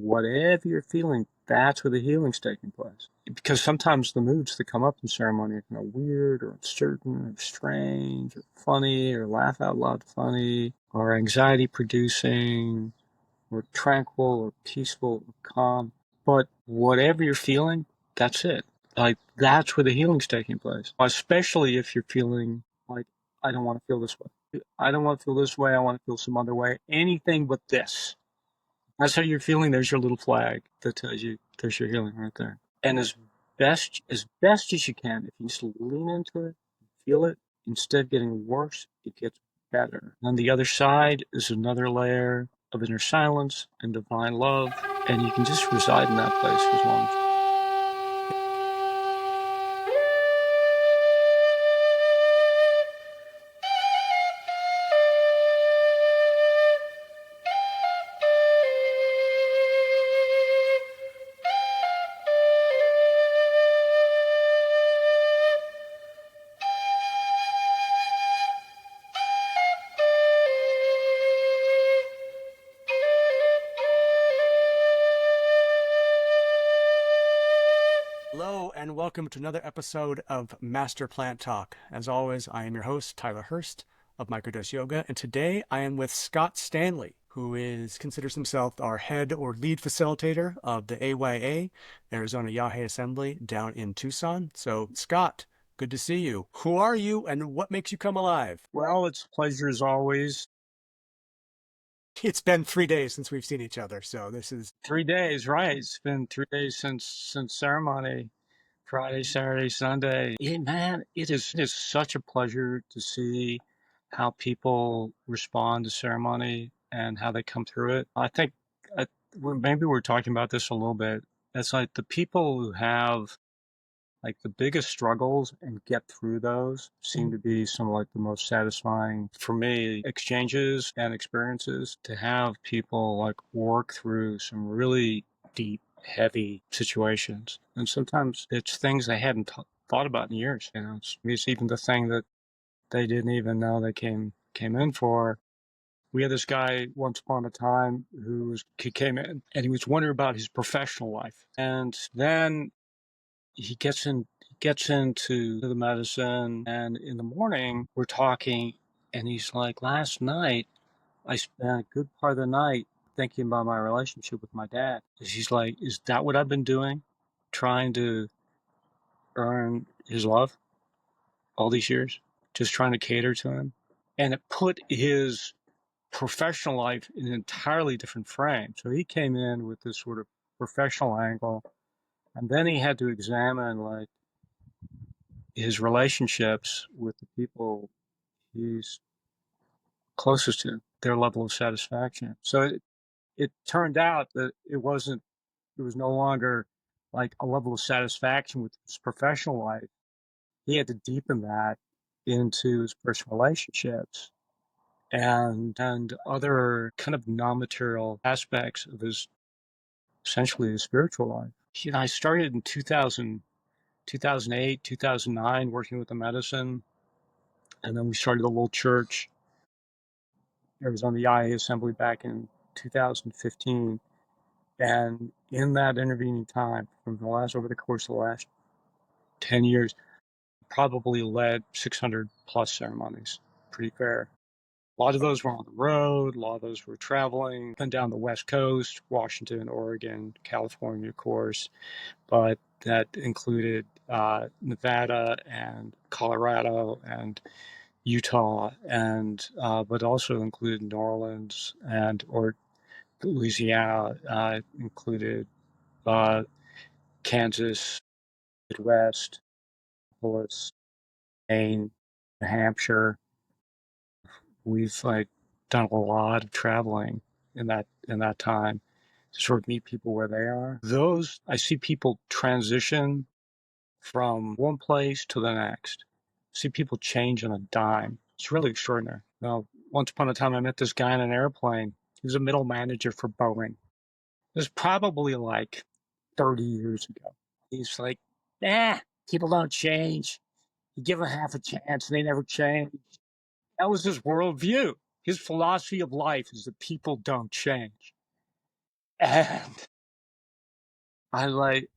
whatever you're feeling, that's where the healing's taking place. Because sometimes the moods that come up in ceremony are kind of weird or uncertain or strange or funny or laugh out loud funny or anxiety producing or tranquil or peaceful or calm. But whatever you're feeling, that's it. Like, that's where the healing's taking place. Especially if you're feeling like, I don't want to feel this way. I don't want to feel this way. I want to feel some other way. Anything but this. That's how you're feeling. There's your little flag that tells you there's your healing right there. And as best as you can, if you just lean into it, feel it, instead of getting worse, it gets better. On the other side is another layer of inner silence and divine love, and you can just reside in that place for as long as Hello and welcome to another episode of Master Plant Talk. As always, I am your host, Tyler Hurst of Microdose Yoga, and today I am with Scott Stanley, who considers himself our head or lead facilitator of the AYA, Arizona Yahé Assembly, down in Tucson. So, Scott, good to see you. Who are you and what makes you come alive? well, it's a pleasure as always. It's been 3 days since we've seen each other, so this is 3 days, right? It's been 3 days since ceremony. Friday, Saturday, Sunday. Man, it is such a pleasure to see how people respond to ceremony and how they come through it. I think maybe we're talking about this a little bit. It's like the people who have like the biggest struggles and get through those seem to be some of like the most satisfying for me exchanges and experiences, to have people like work through some really deep, heavy situations. And sometimes it's things they hadn't thought about in years. It's even the thing that they didn't even know they came in for. We had this guy once upon a time he came in and he was wondering about his professional life. And then he gets into the medicine, and in the morning we're talking, and he's like, last night I spent a good part of the night thinking about my relationship with my dad. He's like, is that what I've been doing, trying to earn his love all these years, just trying to cater to him? And it put his professional life in an entirely different frame. So he came in with this sort of professional angle, and then he had to examine like his relationships with the people he's closest to, their level of satisfaction. So it turned out that it was no longer like a level of satisfaction with his professional life. He had to deepen that into his personal relationships and other kind of non-material aspects of essentially his spiritual life. I started in 2008, 2009, working with the medicine. And then we started a little church. It was on the IA Assembly back in 2015. And in that intervening time, over the course of the last 10 years, probably led 600 plus ceremonies. Pretty fair. A lot of those were on the road. A lot of those were traveling up and down the West Coast, Washington, Oregon, California, of course. But that included Nevada and Colorado and Utah, and but also included New Orleans or Louisiana, included Kansas, Midwest, Louis, Maine, New Hampshire. We've like done a lot of traveling in that time to sort of meet people where they are. I see people transition from one place to the next. I see people change on a dime. It's really extraordinary. Now, once upon a time, I met this guy in an airplane. He was a middle manager for Boeing. It was probably like 30 years ago. He's like, people don't change. You give them half a chance and they never change. That was his worldview. His philosophy of life is that people don't change. And I like,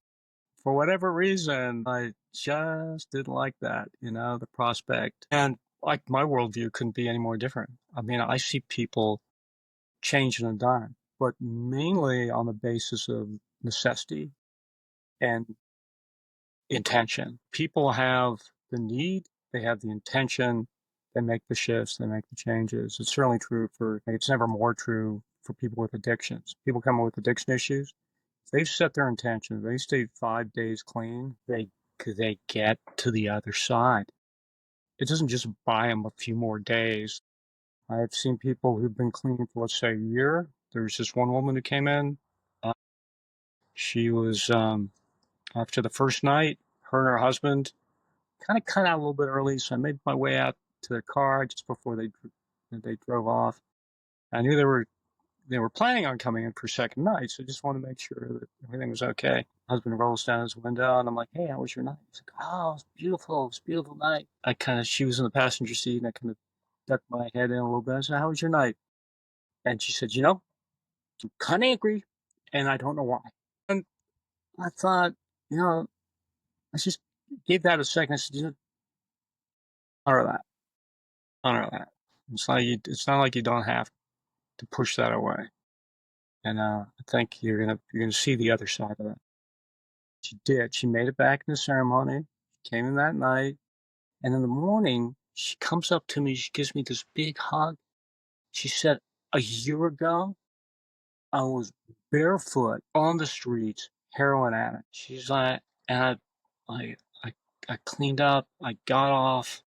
for whatever reason, I just didn't like that, the prospect. And like my worldview couldn't be any more different. I mean, I see people changing a dime, but mainly on the basis of necessity and intention. People have the need, they have the intention, they make the shifts, they make the changes. It's certainly true it's never more true for people with addictions. People come with addiction issues, if they've set their intention, they stay 5 days clean, they get to the other side. It doesn't just buy them a few more days. I've seen people who've been clean for, let's say, a year. There's this one woman who came in. Uh, she was, after the first night, her and her husband kind of cut out a little bit early, so I made my way out to their car just before they drove off. I knew they were planning on coming in for a second night, so I just wanted to make sure that everything was okay. Husband rolls down his window, and I'm like, "Hey, how was your night?" He's like, "Oh, it was beautiful. It was a beautiful night." She was in the passenger seat, and I kind of ducked my head in a little bit. I said, "How was your night?" And she said, I'm kind of angry, and I don't know why. And I thought, you know, I just gave that a second. I said, honor that, honor that. It's not like you don't have to push that away. And I think you're gonna see the other side of it. She did. She made it back in the ceremony. She came in that night, and in the morning, she comes up to me. She gives me this big hug. She said, "A year ago, I was barefoot on the streets, heroin addict." She's like, and I, I cleaned up. I got off.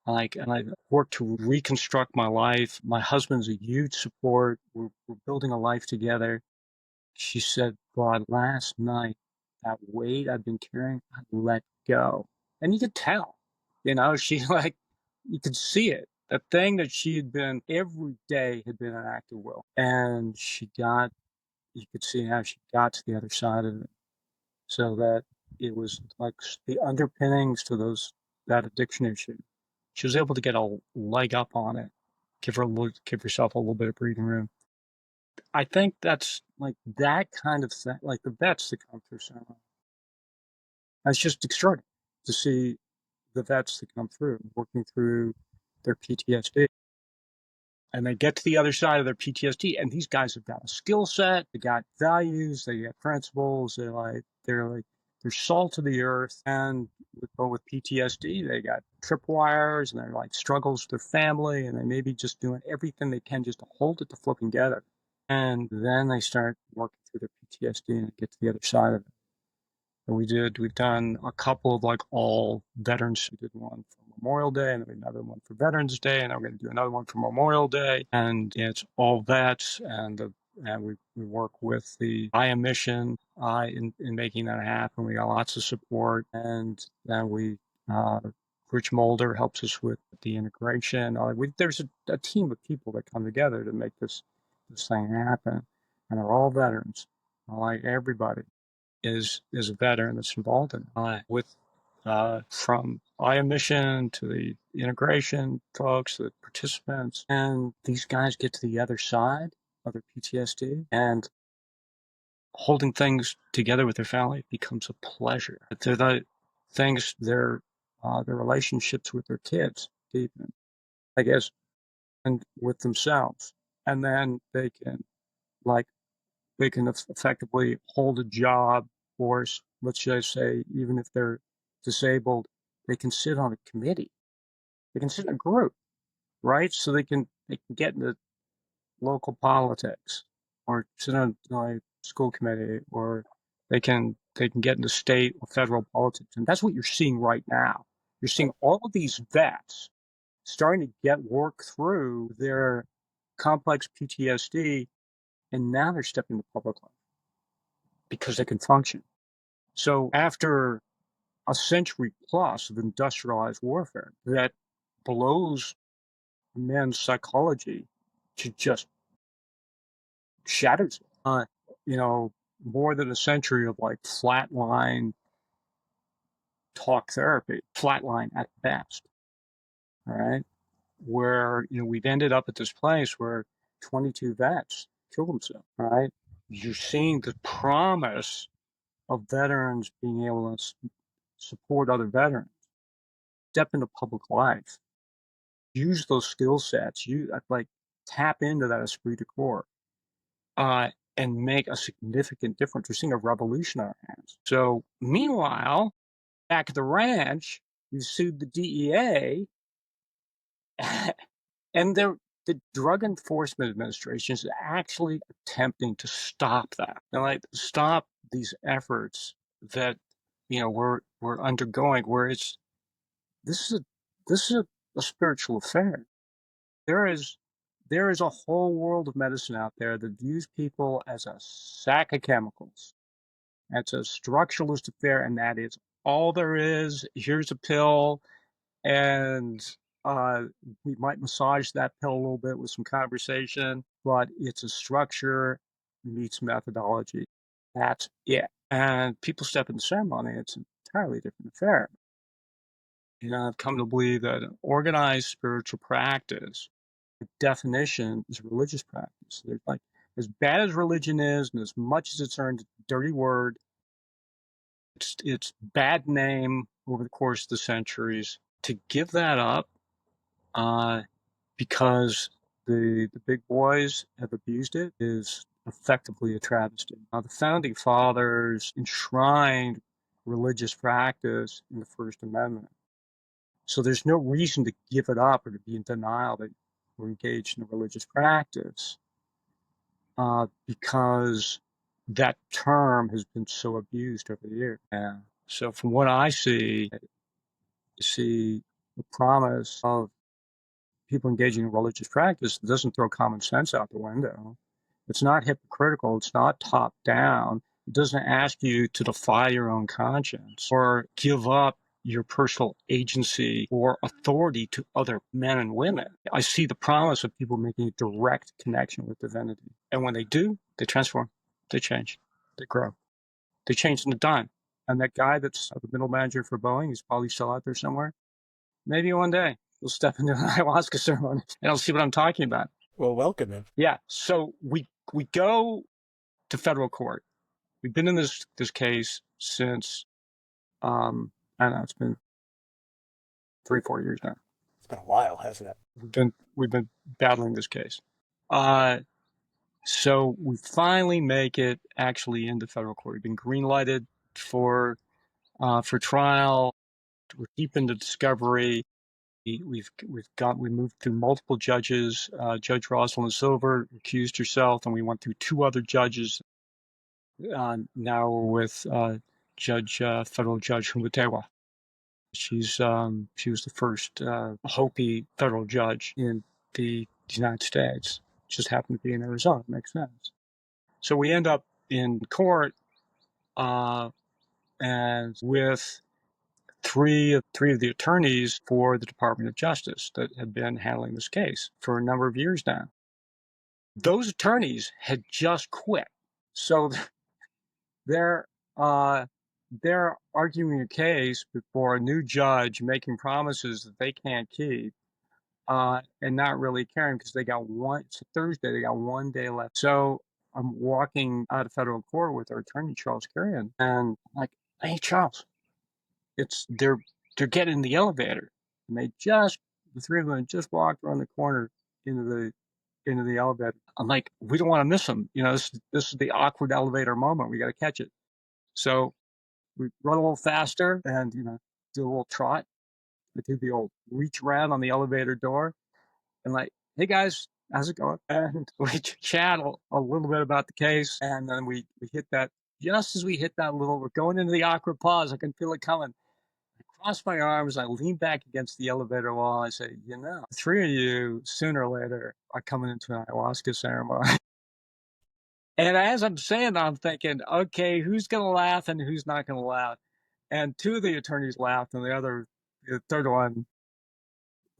And I worked to reconstruct my life. My husband's a huge support. We're building a life together. She said, "God, last night, that weight I've been carrying, I let go." And you could tell, she like, you could see it. The thing that she had been every day had been an act of will. And you could see how she got to the other side of it. So that it was like the underpinnings to that addiction issue. She was able to get a leg up on it, give herself a little bit of breathing room. I think that's like that kind of thing, like the vets that come through ceremony. It's just extraordinary to see the vets that come through working through their PTSD. And they get to the other side of their PTSD, and these guys have got a skill set, they got values, they got principles, they're salt of the earth. And with PTSD, they got tripwires, and they're like struggles with their family, and they may be just doing everything they can just to hold it together. And then they start working through their PTSD and get to the other side of it. And we've done a couple of like all veterans. We did one for Memorial Day, and then another one for Veterans Day, and then we're going to do another one for Memorial Day. And it's all vets, and we work with the I Am mission in making that happen. We got lots of support, and then uh, Rich Mulder helps us with the integration. There's a team of people that come together to make this thing happen, and they're all veterans. Like everybody is a veteran that's involved in it. With from I mission to the integration folks, the participants, and these guys get to the other side of their PTSD, and holding things together with their family becomes a pleasure. They're the things their relationships with their kids deepen, I guess, and with themselves, and then like they can effectively hold a job, or let's just say, even if they're disabled, they can sit on a committee. They can sit in a group, right? So they can get into local politics, or sit on a school committee, or they can get into state or federal politics. And that's what you're seeing right now. You're seeing all of these vets starting to get work through their complex PTSD, and now they're stepping into public life because they can function. So after a century plus of industrialized warfare that blows men's psychology to just shatters it, you know, more than a century of like flatline talk therapy, flatline at best, all right, where, we've ended up at this place where 22 vets killed themselves, all right? You're seeing the promise of veterans being able to support other veterans, step into public life, use those skill sets, you like tap into that esprit de corps, uh, and make a significant difference. We're seeing a revolution on our hands. So, meanwhile, back at the ranch, we sued the DEA, and the Drug Enforcement Administration is actually attempting to stop that, and like stop these efforts that we're undergoing. Where this is a, this is a spiritual affair. There is there is a whole world of medicine out there that views people as a sack of chemicals. It's a structuralist affair, and that is all there is. Here's a pill, and uh, we might massage that pill a little bit with some conversation, but it's a structure meets methodology. That's it. And people step in the ceremony, it's an entirely different affair. I've come to believe that an organized spiritual practice, by definition, is a religious practice. There's like, as bad as religion is, and as much as it's earned a dirty word, its bad name over the course of the centuries, to give that up uh, because the big boys have abused it is effectively a travesty. The founding fathers enshrined religious practice in the First Amendment. So there's no reason to give it up or to be in denial that we're engaged in a religious practice, because that term has been so abused over the years. Yeah. So from what I see the promise of people engaging in religious practice that doesn't throw common sense out the window. It's not hypocritical. It's not top down. It doesn't ask you to defy your own conscience or give up your personal agency or authority to other men and women. I see the promise of people making a direct connection with divinity. And when they do, they transform, they change, they grow. They change in a dime. And that guy that's the middle manager for Boeing, he's probably still out there somewhere. Maybe one day we'll step into an ayahuasca ceremony and I'll see what I'm talking about. Well, welcome him. Yeah. So we go to federal court. We've been in this case since I don't know, it's been 3-4 years now. It's been a while, hasn't it? We've been battling this case. So we finally make it actually into federal court. We've been green lighted for trial. We're deep into discovery. We moved through multiple judges. Judge Rosalind Silver recused herself, and we went through 2 other judges. Now we're with federal judge Humatewa. She was the first Hopi federal judge in the United States. Just happened to be in Arizona. Makes sense. So we end up in court, and with three of the attorneys for the Department of Justice that had been handling this case for a number of years now. Those attorneys had just quit. So they're arguing a case before a new judge, making promises that they can't keep, and not really caring because it's a Thursday, they got 1 day left. So I'm walking out of federal court with our attorney, Charles Carrion, and I'm like, hey, Charles, they're getting in the elevator, and the 3 of them just walked around the corner into the elevator. I'm like, we don't want to miss them. This is the awkward elevator moment. We got to catch it. So we run a little faster and do a little trot. I do the old reach around on the elevator door and like, hey guys, how's it going? And we chat a little bit about the case, and then we hit that. Just as we hit that we're going into the awkward pause. I can feel it coming. Cross my arms, I lean back against the elevator wall, I say, the 3 of you, sooner or later, are coming into an ayahuasca ceremony. And as I'm saying that, I'm thinking, okay, who's going to laugh and who's not going to laugh? And 2 of the attorneys laughed, and the third one,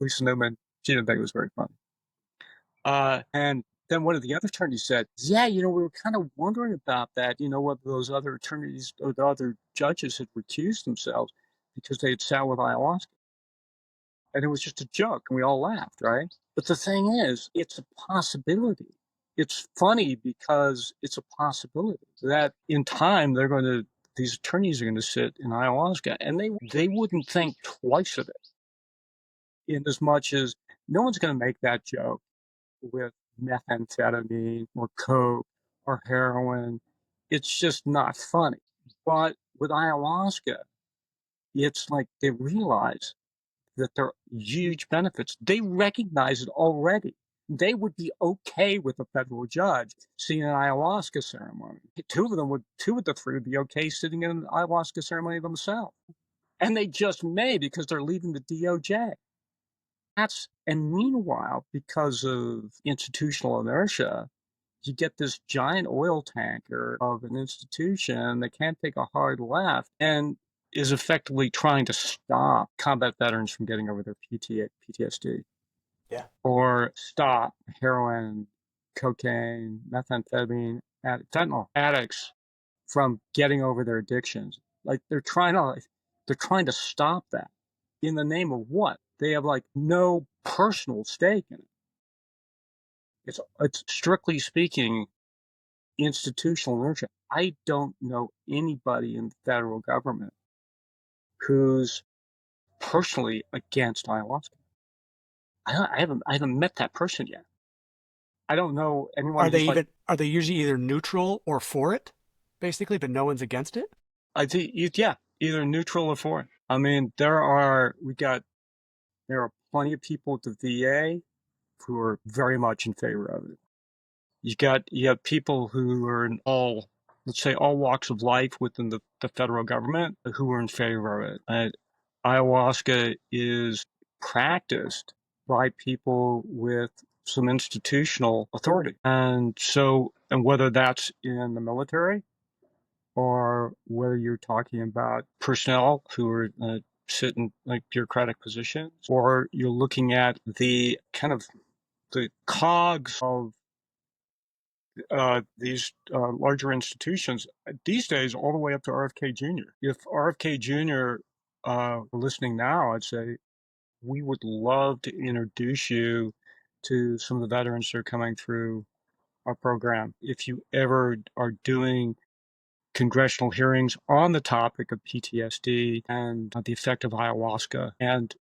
Lisa Newman, she didn't think it was very funny. And then one of the other attorneys said, yeah, we were kind of wondering about that, what those other attorneys or the other judges had recused themselves because they had sat with ayahuasca. And it was just a joke, and we all laughed, right? But the thing is, it's a possibility. It's funny because it's a possibility that in time they're going to these attorneys are going to sit in ayahuasca, and they wouldn't think twice of it, in as much as no one's going to make that joke with methamphetamine or coke or heroin. It's just not funny. But with ayahuasca, it's like they realize that there are huge benefits. They recognize it already. They would be okay with a federal judge seeing an ayahuasca ceremony. Two of the three would be okay sitting in an ayahuasca ceremony themselves. And they just may, because they're leaving the DOJ. And meanwhile, because of institutional inertia, you get this giant oil tanker of an institution that can't take a hard left and is effectively trying to stop combat veterans from getting over their PTSD, Yeah. or stop heroin, cocaine, methamphetamine, fentanyl addicts from getting over their addictions. Like they're trying to stop that. In the name of what? They have like no personal stake in it. It's strictly speaking institutional inertia. I don't know anybody in the federal government who's personally against ayahuasca. I haven't met that person yet. I don't know anyone who's like, Are they usually either neutral or for it, basically, but no one's against it? I think, yeah, either neutral or for it. I mean, there are plenty of people at the VA who are very much in favor of it. You have people who are in let's say, all walks of life within the federal government who are in favor of it. Ayahuasca is practiced by people with some institutional authority. And whether that's in the military, or whether you're talking about personnel who are sit in like bureaucratic positions, or you're looking at the kind of the cogs of these larger institutions these days, all the way up to RFK Jr. If RFK Jr. Were listening now, I'd say we would love to introduce you to some of the veterans that are coming through our program. If you ever are doing congressional hearings on the topic of PTSD and the effect of ayahuasca, and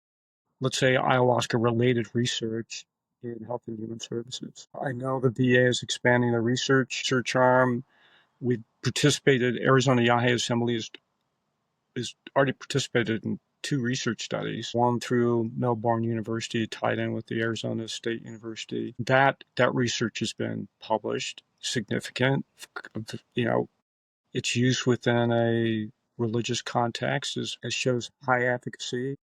let's say ayahuasca related research in health and human services. I know the VA is expanding the research arm. We participated, Arizona Yahe Assembly is already participated in two research studies, one through Melbourne University tied in with the Arizona State University. That research has been published, significant. You know, its use within a religious context shows high efficacy.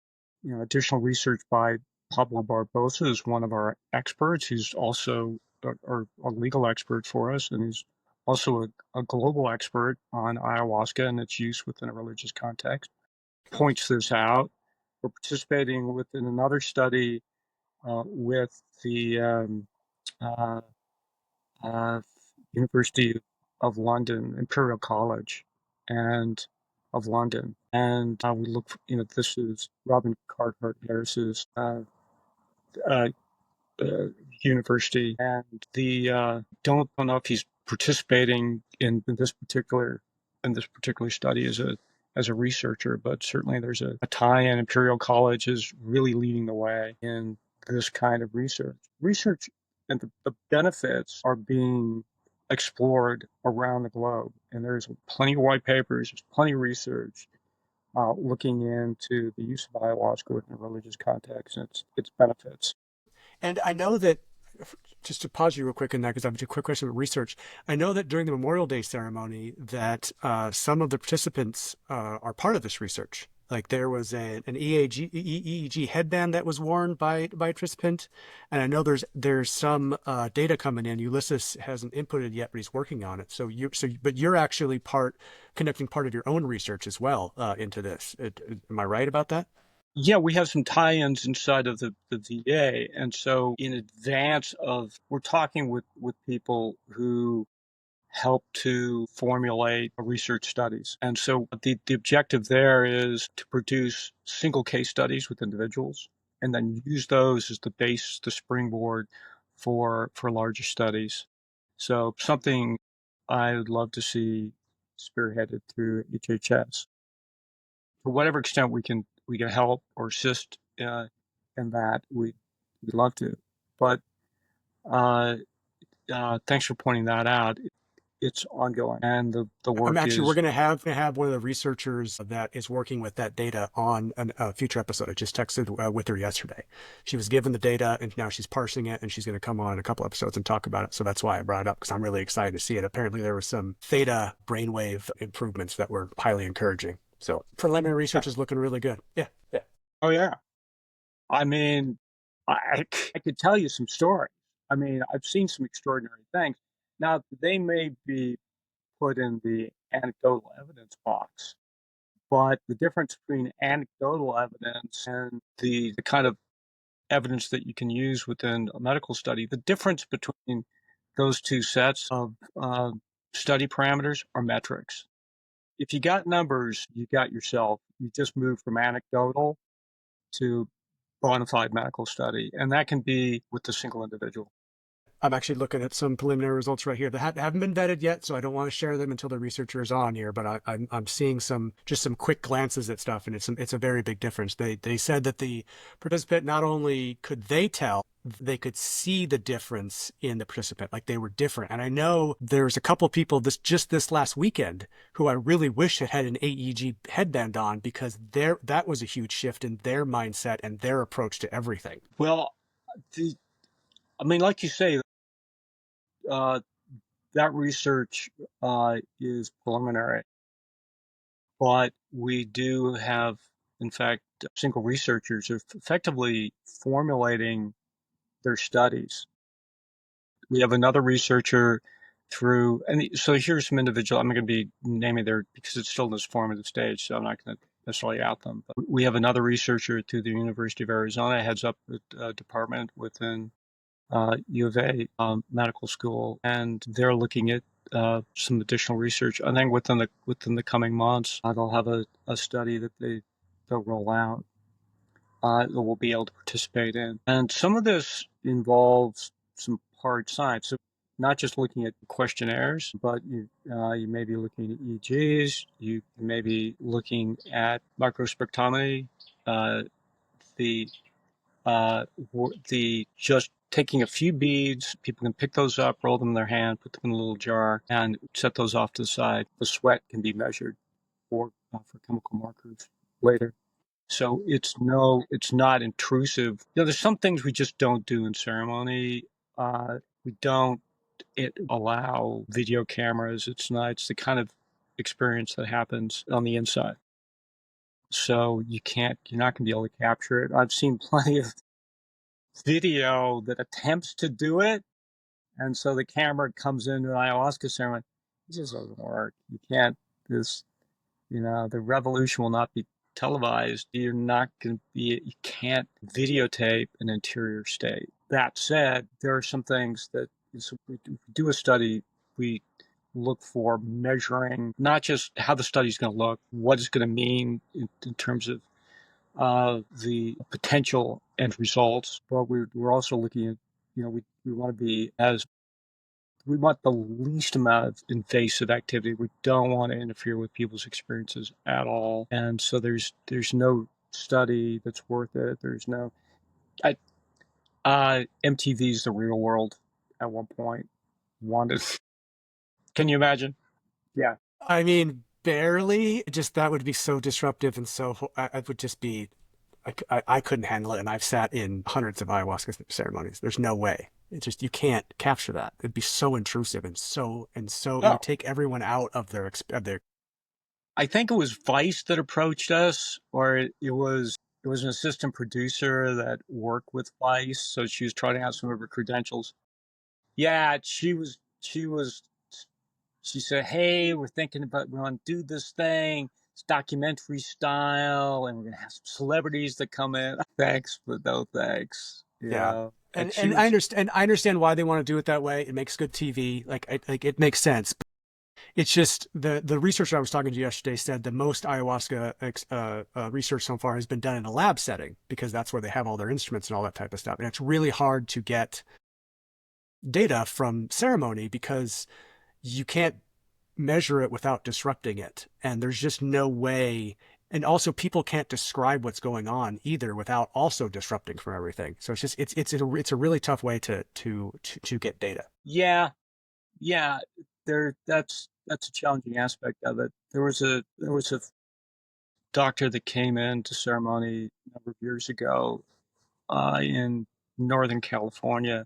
Additional research by Pablo Barbosa is one of our experts. He's also a legal expert for us, and he's also a global expert on ayahuasca and its use within a religious context. Points this out. We're participating within another study with the uh, uh, University of London, Imperial College, and of London. And we look, this is Robin Carhart Harris's uh, uh, university, and the don't know if he's participating in this particular study as a researcher, but certainly there's a tie-in. Imperial College is really leading the way in this kind of research, and the benefits are being explored around the globe, and there's plenty of white papers, there's plenty of research looking into the use of ayahuasca within a religious context and its benefits. And I know that, just to pause you real quick in that, because I have a quick question about research. I know that during the Memorial Day ceremony, that some of the participants are part of this research. Like there was an EEG headband that was worn by a participant, and I know there's some data coming in. Ulysses hasn't inputted yet, but he's working on it. But you're actually conducting part of your own research as well into this. Am I right about that? Yeah, we have some tie-ins inside of the VA. And so in advance we're talking with people who help to formulate research studies. And so the objective there is to produce single case studies with individuals and then use those as the base, the springboard for larger studies. So something I would love to see spearheaded through HHS. To whatever extent we can help or assist in that, we'd love to. But uh, thanks for pointing that out. It's ongoing, and the work We're is. going to have one of the researchers that is working with that data on a future episode. I just texted with her yesterday. She was given the data, and now she's parsing it, and she's going to come on in a couple episodes and talk about it. So that's why I brought it up, because I'm really excited to see it. Apparently, there were some theta brainwave improvements that were highly encouraging. So preliminary research is looking really good. Yeah, yeah. Oh yeah, I mean, I could tell you some stories. I mean, I've seen some extraordinary things. Now they may be put in the anecdotal evidence box, but the difference between anecdotal evidence and the kind of evidence that you can use within a medical study, the difference between those two sets of study parameters are metrics. If you got numbers, you got yourself. You just move from anecdotal to bona fide medical study, and that can be with a single individual. I'm actually looking at some preliminary results right here that haven't been vetted yet, so I don't want to share them until the researcher is on here. But I'm seeing some quick glances at stuff, and it's a very big difference. They said that the participant, not only could they tell, they could see the difference in the participant, like they were different. And I know there's a couple of people this last weekend who I really wish had an AEG headband on, because that was a huge shift in their mindset and their approach to everything. Well, I mean, like you say, uh, that research is preliminary, but we do have, in fact, single researchers are effectively formulating their studies. We have another researcher through, and so here's some individual, I'm going to be naming their, because it's still in this formative stage, so I'm not going to necessarily out them. But we have another researcher through the University of Arizona, heads up a department within U of A medical school, and they're looking at some additional research. I think within the coming months, they'll have a study that they'll roll out that we'll be able to participate in. And some of this involves some hard science. So not just looking at questionnaires, but you may be looking at EEGs. You may be looking at microspectrometry, uh, the the just taking a few beads. People can pick those up, roll them in their hand, put them in a little jar, and set those off to the side. The sweat can be measured for chemical markers later. So it's not intrusive. There's some things we just don't do in ceremony. We don't allow video cameras. It's the kind of experience that happens on the inside. So you're not going to be able to capture it. I've seen plenty of video that attempts to do it, and so the camera comes into an ayahuasca ceremony. It just doesn't work. You can't. This, the revolution will not be televised. You're not going to be. You can't videotape an interior state. That said, there are some things that if we do a study, we look for measuring not just how the study is going to look, what it's going to mean in terms of the potential end results, but we're also looking at, we want to be as we want the least amount of invasive activity. We don't want to interfere with people's experiences at all, and so there's no study that's worth it. There's no, MTV's The Real World at one point wanted. Can you imagine? Yeah. I mean, barely. Just that would be so disruptive, and I would just be. I couldn't handle it, and I've sat in hundreds of ayahuasca ceremonies. There's no way. It's just you can't capture that. It'd be so intrusive and so it Oh, would take everyone out of their. I think it was Vice that approached us, or it was an assistant producer that worked with Vice, so she was trotting out some of her credentials. Yeah, she said, "Hey, we're thinking about we want to do this thing. It's documentary style, and we're gonna have some celebrities that come in." Thanks, but no thanks. Yeah. And she And was. I understand why they want to do it that way. It makes good TV. Like it makes sense. It's just the researcher I was talking to yesterday said the most ayahuasca research so far has been done in a lab setting, because that's where they have all their instruments and all that type of stuff. And it's really hard to get data from ceremony because you can't measure it without disrupting it. And there's just no way. And also, people can't describe what's going on either without also disrupting from everything. So it's a really tough way to get data. Yeah, yeah. That's a challenging aspect of it. There was a doctor that came into ceremony a number of years ago in Northern California.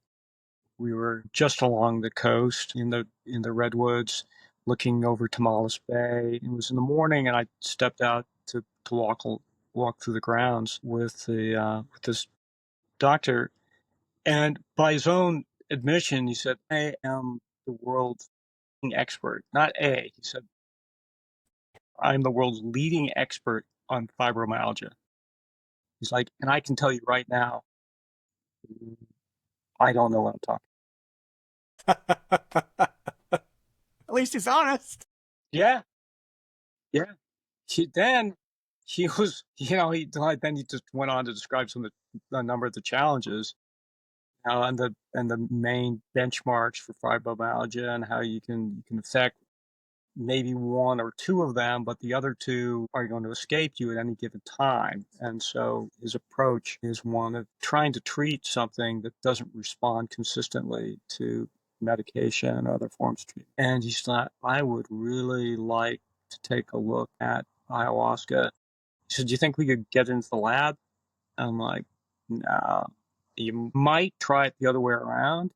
We were just along the coast in the redwoods, looking over Tomales Bay. It was in the morning, and I stepped out to walk through the grounds with this doctor. And by his own admission, he said, "I am the world's leading expert, not a." He said, "I'm the world's leading expert on fibromyalgia." He's like, "And I can tell you right now, I don't know what I'm talking." At least he's honest. Yeah, yeah. Then he was, then he just went on to describe a number of the challenges, and the main benchmarks for fibromyalgia, and how you can affect maybe one or two of them, but the other two are going to escape you at any given time. And so his approach is one of trying to treat something that doesn't respond consistently to medication and other forms of treatment. And he thought, I would really like to take a look at ayahuasca. He said, do you think we could get into the lab? I'm like, no. You might try it the other way around.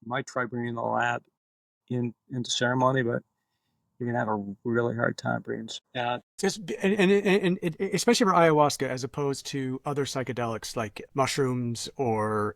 You might try bringing the lab into ceremony, but you're gonna have a really hard time bringing. Yeah, And especially for ayahuasca, as opposed to other psychedelics like mushrooms or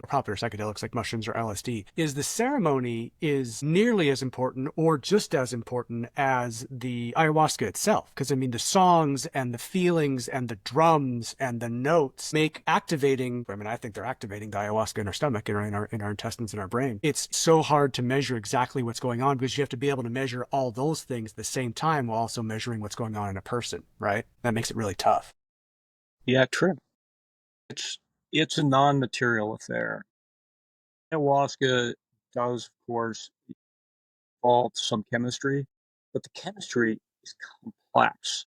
popular psychedelics like mushrooms or LSD, is the ceremony is nearly as important or just as important as the ayahuasca itself. Because I mean, the songs and the feelings and the drums and the notes make activating. I mean, I think they're activating the ayahuasca in our stomach, in our intestines, in our brain. It's so hard to measure exactly what's going on because you have to be able to measure all those things at the same time while also measuring what's going on in a person, right? That makes it really tough. yeah, true. It's a non-material affair. Ayahuasca does, of course, involve some chemistry, but the chemistry is complex.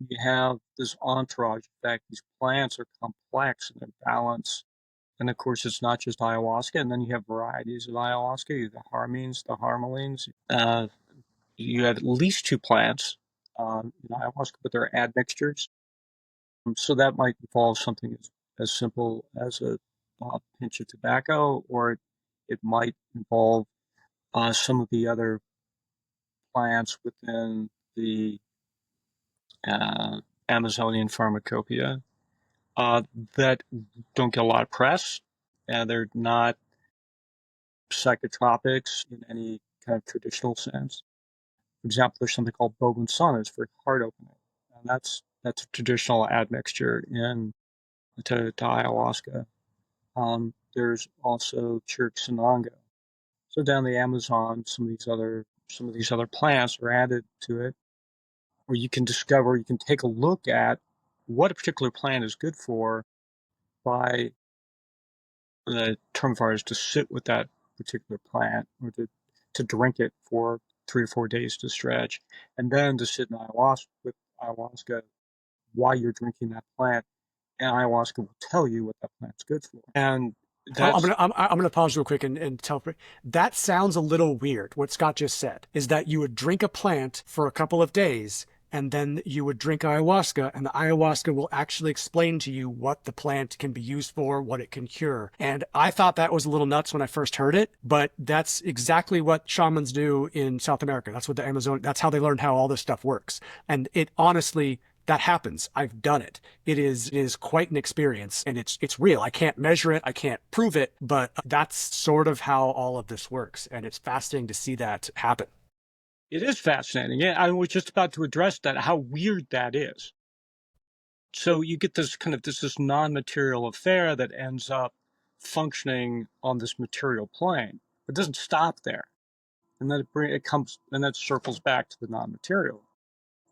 You have this entourage effect. These plants are complex in their balance. And of course, it's not just ayahuasca. And then you have varieties of ayahuasca. You have the harmines, the harmalines. You have at least two plants in ayahuasca, but they're admixtures. So that might involve something as simple as a pinch of tobacco, or it might involve some of the other plants within the uh, Amazonian pharmacopoeia uh, that don't get a lot of press. And they're not psychotropics in any kind of traditional sense. For example, there's something called Boven Sun. It's for heart opening, and that's a traditional admixture in to ayahuasca. There's also Chiricsananga. So down the Amazon, some of these other plants are added to it, where you can take a look at what a particular plant is good for by the term of art is to sit with that particular plant, or to drink it for 3 or 4 days to stretch, and then to sit in ayahuasca while you're drinking that plant, and ayahuasca will tell you what that plant's good for. And I'm that's gonna I'm gonna pause real quick and tell. That sounds a little weird. What Scott just said is that you would drink a plant for a couple of days, and then you would drink ayahuasca, and the ayahuasca will actually explain to you what the plant can be used for, what it can cure. And I thought that was a little nuts when I first heard it, but that's exactly what shamans do in South America. That's what the Amazon. That's how they learned how all this stuff works. And it honestly, that happens. I've done it. It is quite an experience, and it's real. I can't measure it, I can't prove it, but that's sort of how all of this works, and it's fascinating to see that happen. It is fascinating. Yeah, I was just about to address that, how weird that is. So you get this non-material affair that ends up functioning on this material plane. It doesn't stop there, and then it comes and that circles back to the non-material.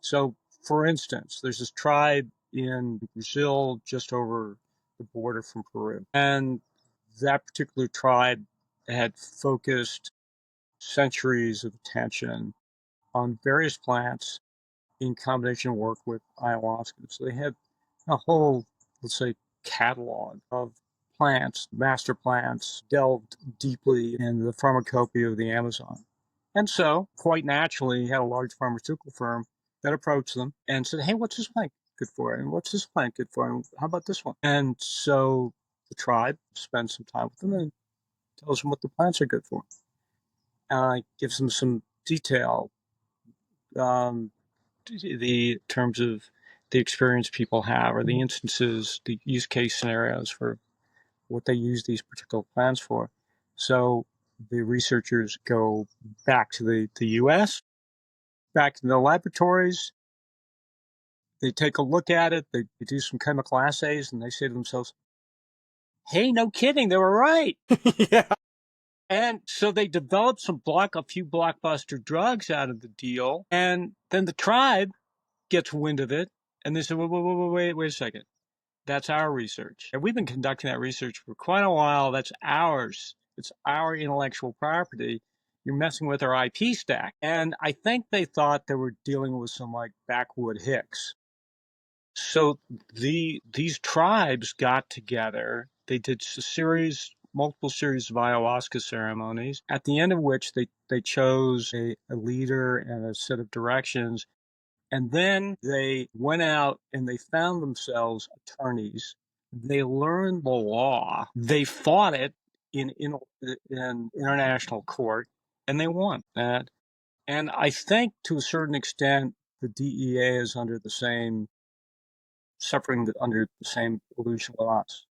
So, for instance, there's this tribe in Brazil just over the border from Peru, and that particular tribe had focused centuries of attention on various plants in combination work with ayahuasca. So they had a whole, let's say, catalog of plants, master plants, delved deeply in the pharmacopoeia of the Amazon. And so, quite naturally, you had a large pharmaceutical firm that approached them and said, hey, what's this plant good for? And what's this plant good for? And how about this one? And so the tribe spends some time with them and tells them what the plants are good for. Gives them some detail, um, the terms of the experience people have, or the instances, the use case scenarios for what they use these particular plants for. So the researchers go back to the US, back to the laboratories. They take a look at it. They do some chemical assays, and they say to themselves, "Hey, no kidding, they were right." Yeah. And so they developed a few blockbuster drugs out of the deal, and then the tribe gets wind of it, and they say, wait a second. That's our research. And we've been conducting that research for quite a while. That's ours. It's our intellectual property. You're messing with our IP stack. And I think they thought they were dealing with some like backwood hicks. So these tribes got together. They did multiple series of ayahuasca ceremonies, at the end of which they chose a leader and a set of directions. And then they went out and they found themselves attorneys. They learned the law. They fought it in international court, and they won that. And I think to a certain extent, the DEA is suffering under the same illusion with us.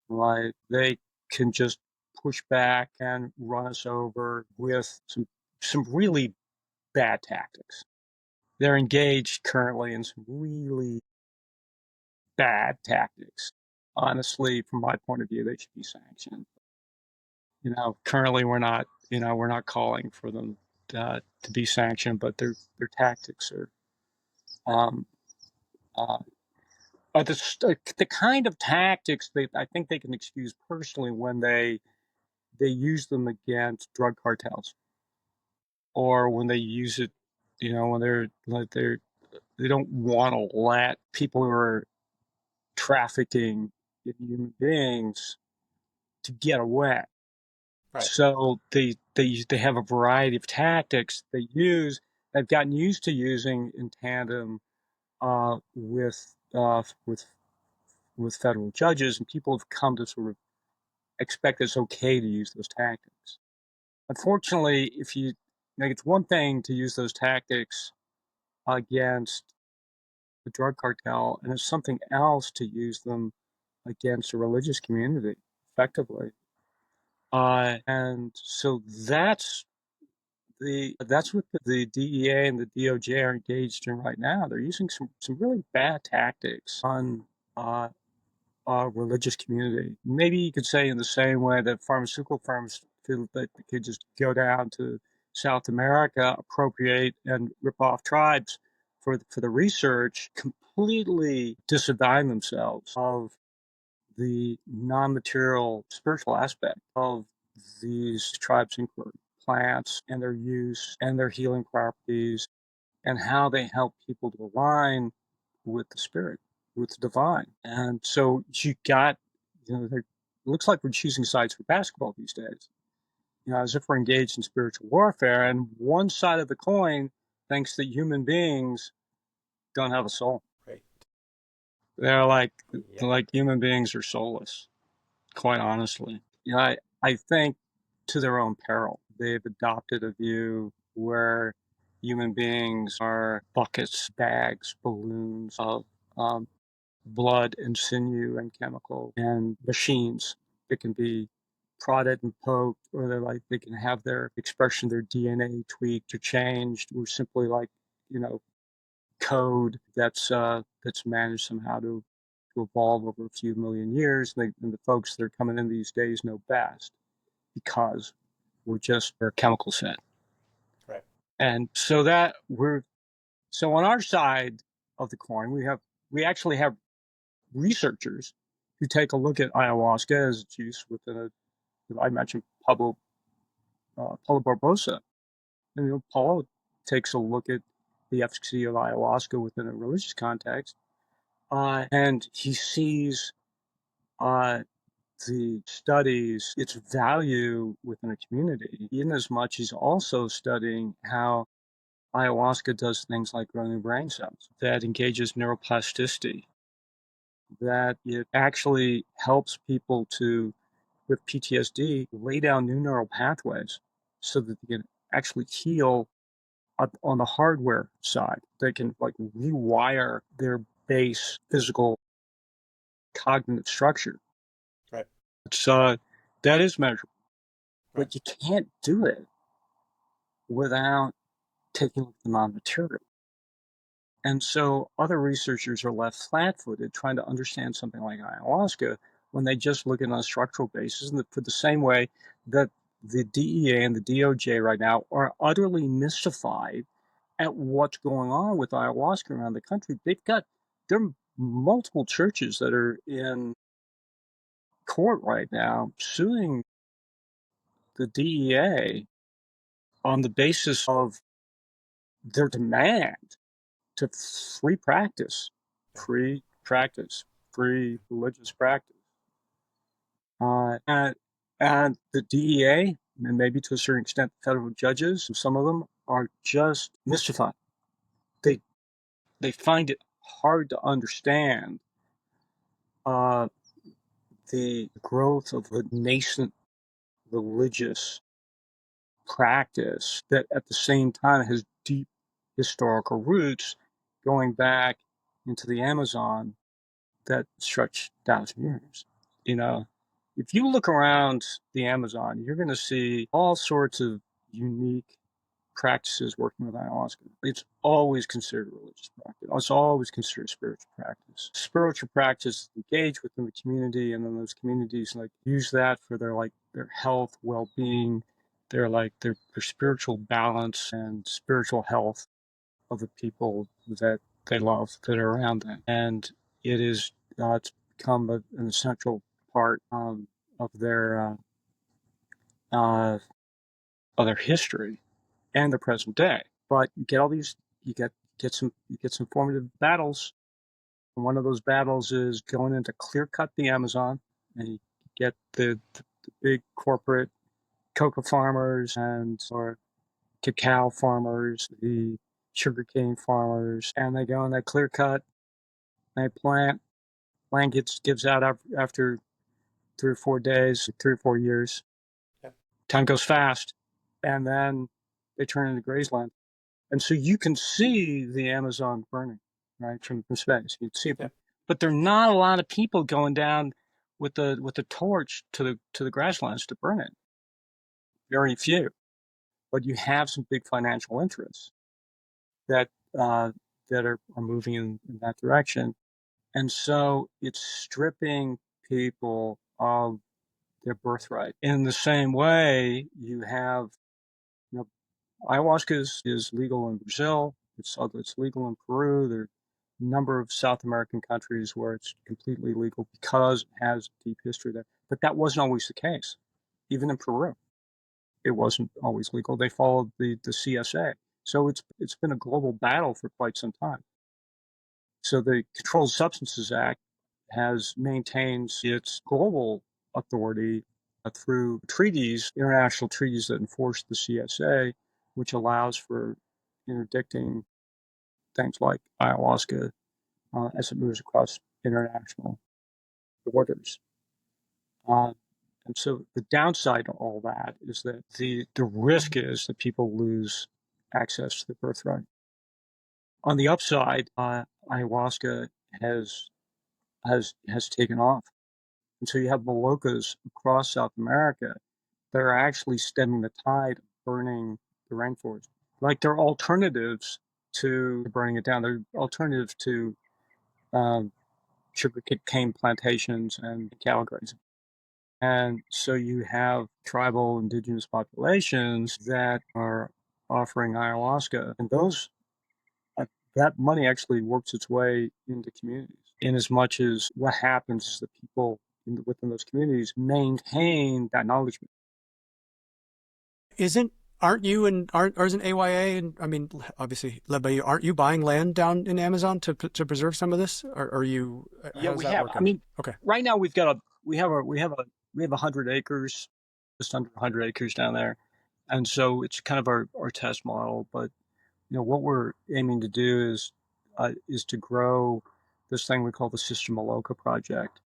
Like they can just push back and run us over with some really bad tactics. They're engaged currently in some really bad tactics. Honestly, from my point of view, they should be sanctioned. Currently we're not calling for them to be sanctioned, but their tactics um, uh, are the kind of tactics that I think they can excuse personally when they use them against drug cartels, or when they use it, when they don't want to let people who are trafficking in human beings to get away. Right. So they have a variety of tactics they use. They've gotten used to using in tandem with federal judges, and people have come to sort of expect it's okay to use those tactics. Unfortunately, if you like, it's one thing to use those tactics against the drug cartel, and it's something else to use them against a religious community effectively. And so that's what the DEA and the DOJ are engaged in right now. They're using some really bad tactics on uh, religious community. Maybe you could say in the same way that pharmaceutical firms feel that they could just go down to South America, appropriate and rip off tribes for the research, completely disavow themselves of the non-material spiritual aspect of these tribes inquiry, plants and their use and their healing properties, and how they help people to align with the spirit, with the divine. And so it looks like we're choosing sides for basketball these days, as if we're engaged in spiritual warfare. And one side of the coin thinks that human beings don't have a soul. Right. They're Yep. like human beings are soulless, quite honestly. I think to their own peril. They've adopted a view where human beings are buckets, bags, balloons of um, blood and sinew and chemical and machines that can be prodded and poked, or they can have their expression, their DNA tweaked or changed, or simply code that's managed somehow to evolve over a few million years. And the folks that are coming in these days know best because we're just a chemical set. Right. And so on our side of the coin, we actually have researchers who take a look at ayahuasca as its use within I mentioned Pablo Barbosa. And Paulo takes a look at the efficacy of ayahuasca within a religious context, and he sees uh, the studies its value within a community, in as much he's also studying how ayahuasca does things like grow new brain cells, that engages neuroplasticity, that it actually helps people to, with PTSD, lay down new neural pathways so that they can actually heal on the hardware side. They can like rewire their base physical cognitive structure. Right. It's that is measurable, Right. but you can't do it without taking a look at the non-material. And so other researchers are left flat-footed trying to understand something like ayahuasca when they just look at it on a structural basis, and for the same way that the DEA and the DOJ right now are utterly mystified at what's going on with ayahuasca around the country. There are multiple churches that are in court right now suing the DEA on the basis of their demand to Yeah. free practice, free religious practice. Uh, and, and the DEA, and maybe to a certain extent, federal judges, some of them are just mystified. They, they find it hard to understand uh, the growth of a nascent religious practice that at the same time has deep historical roots going back into the Amazon that stretch 1,000 years. You know, if you look around the Amazon, you're going to see all sorts of unique practices working with ayahuasca. It's always considered a religious practice. It's always considered spiritual practice. Spiritual practice engage within the community, and then those communities like use that for their health, well-being, their spiritual balance and spiritual health of the people that they love that are around them. And it's become an essential part of their uh, of their history and the present day. But you get all these, you get some formative battles. And one of those battles is going in to clear cut the Amazon, and you get the big corporate cocoa farmers and or cacao farmers, the sugarcane farmers, and they go and they clear cut, they plant, land gives out after 3 or 4 days, 3 or 4 years. Yeah. Time goes fast, and then they turn into grazeland. And so you can see the Amazon burning, right, from space. You can see it, Yeah. but there are not a lot of people going down with the torch to the grasslands to burn it. Very few. But you have some big financial interests that uh, that are moving in that direction, and so it's stripping people of their birthright. In the same way, you have, you know, ayahuasca is legal in Brazil. It's legal in Peru. There are a number of South American countries where it's completely legal because it has deep history there. But that wasn't always the case. Even in Peru, it wasn't always legal. They followed the CSA. So it's been a global battle for quite some time. So the Controlled Substances Act has maintains its global authority through treaties, international treaties that enforce the CSA, which allows for interdicting things like ayahuasca as it moves across international borders. Uh, and so the downside of all that is that the risk is that people lose access to the birthright. On the upside, ayahuasca has has taken off. And so you have Malokas across South America that are actually stemming the tide of burning the rainforest. Like they're alternatives to burning it down. They're alternatives to um, sugar cane plantations and cattle grazing. And so you have tribal indigenous populations that are offering ayahuasca, and those that money actually works its way into communities. In as much as what happens is that people within those communities maintain that knowledge. Isn't aren't isn't AYA and I mean obviously led by you, aren't you buying land down in Amazon to preserve some of this? Or are you Yeah, how's we that have. I working? mean, Okay. right now we have 100 acres, just under 100 acres down there, and so it's kind of our test model. But what we're aiming to do is to grow this thing we call the Sister Maloka project.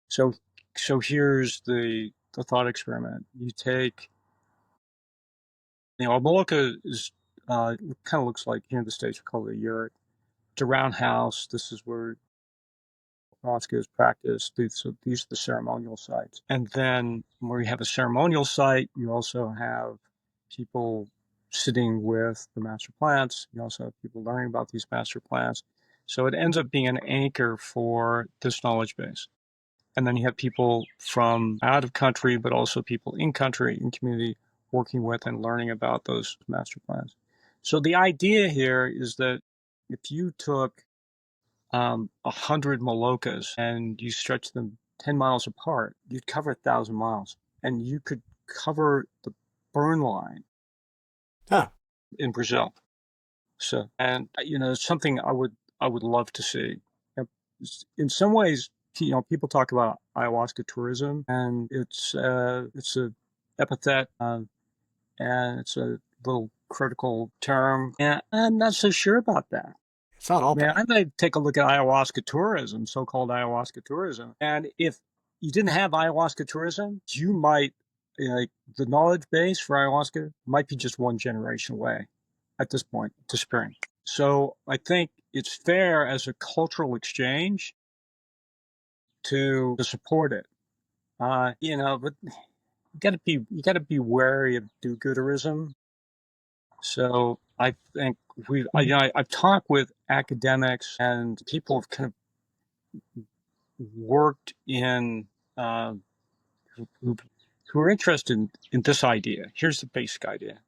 So so here's the thought experiment. You take a Maloka is kind of looks like here in the States we call it a yurt. It's a round house. This is where ayahuasca is practiced. So these are the ceremonial sites. And then where you have a ceremonial site, you also have people sitting with the master plants. You also have people learning about these master plants. So it ends up being an anchor for this knowledge base. And then you have people from out of country, but also people in country, in community, working with and learning about those master plans. So the idea here is that if you took 100 Malokas and you stretch them 10 miles apart, you'd cover 1,000 miles. And you could cover the burn line Huh. in Brazil. So, and it's something I would love to see. In some ways, people talk about ayahuasca tourism, and it's a epithet, and it's a little critical term, and I'm not so sure about that. It's not all Man, bad. I might take a look at ayahuasca tourism, so-called ayahuasca tourism, and if you didn't have ayahuasca tourism, you might like the knowledge base for ayahuasca might be just one generation away at this point disappearing. So I think it's fair as a cultural exchange to support it. But you got to be wary of do-gooderism. So I think I've talked with academics and people have kind of worked in uh, who, who are interested in this idea. Here's the basic idea: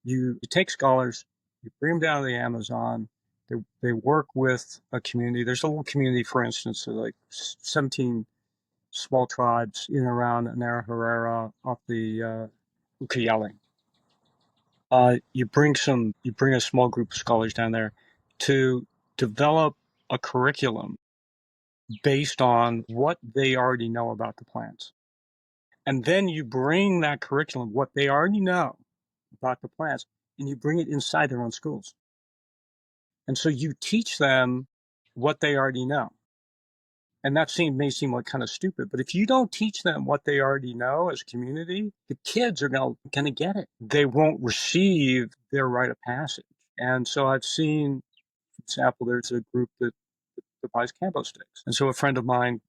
you take scholars, you bring them down to the Amazon. They work with a community. There's a little community, for instance, of like 17 small tribes in and around Nara Herrera off the Ucayali. You bring a small group of scholars down there to develop a curriculum based on what they already know about the plants. And then you bring that curriculum, what they already know about the plants, and you bring it inside their own schools. And so you teach them what they already know. And that may seem like kind of stupid, but if you don't teach them what they already know as a community, the kids are gonna get it. They won't receive their rite of passage. And so I've seen, for example, there's a group that buys Cambo sticks. And so a friend of mine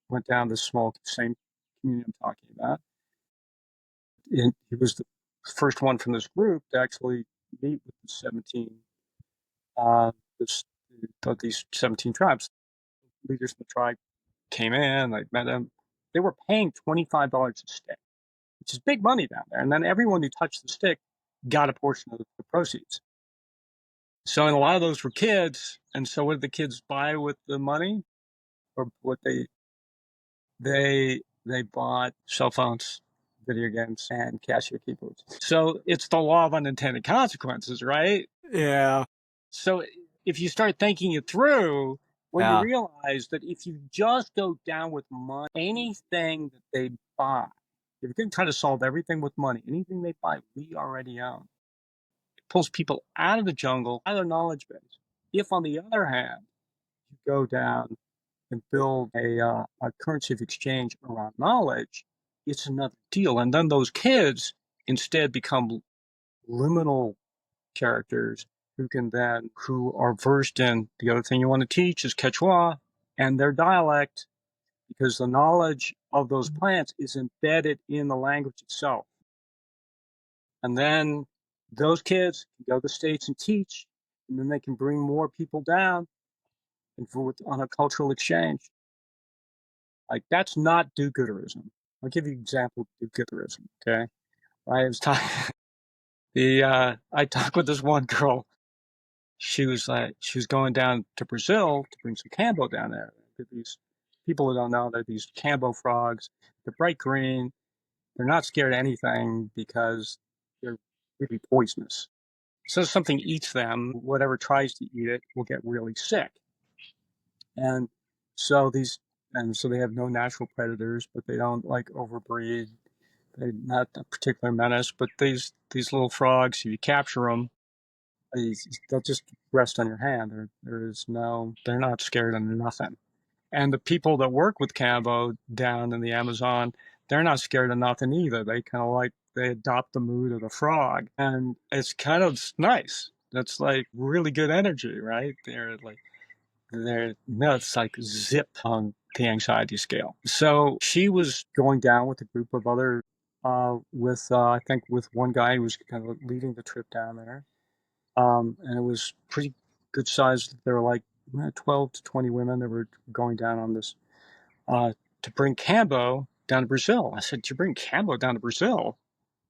went down this small, same community I'm talking about. And he was the first one from this group to actually meet with the 17, uh, this, these 17 tribes. Leaders of the tribe came in, I met them. They were paying $25 a stick, which is big money down there. And then everyone who touched the stick got a portion of the proceeds. So, and a lot of those were kids. And so, what did the kids buy with the money? Or what they bought cell phones, video games, and cashier keyboards. So it's the law of unintended consequences, right? Yeah. So if you start thinking it through, well, you Yeah. realize that if you just go down with money, anything that they buy, if you're going to try to solve everything with money, anything they buy, we already own. It pulls people out of the jungle, out of the knowledge base. If, on the other hand, you go down and build a currency of exchange around knowledge, it's another deal. And then those kids instead become liminal characters who are versed in the other thing you want to teach is Quechua and their dialect, because the knowledge of those plants is embedded in the language itself. And then those kids can go to the States and teach, and then they can bring more people down and on a cultural exchange. Like, that's not do-gooderism. I'll give you an example of do-gooderism. Okay, I was talking. I talked with this one girl. She was going down to Brazil to bring some Cambo down there. These people who don't know, they're these Cambo frogs. They're bright green. They're not scared of anything because they're really poisonous. So something eats them, whatever tries to eat it will get really sick. And so they have no natural predators, but they don't like overbreed. They're not a particular menace, but these little frogs, if you capture them, they'll just rest on your hand. They're not scared of nothing. And the people that work with Cambo down in the Amazon, they're not scared of nothing either. They adopt the mood of the frog, and it's kind of nice. That's like really good energy, right? They're no, it's like zip on the anxiety scale. So she was going down with a group of other, I think with one guy who was kind of leading the trip down there, and it was pretty good size. There were like 12 to 20 women that were going down on this to bring Cambo down to Brazil. I said, "You bring Cambo down to Brazil?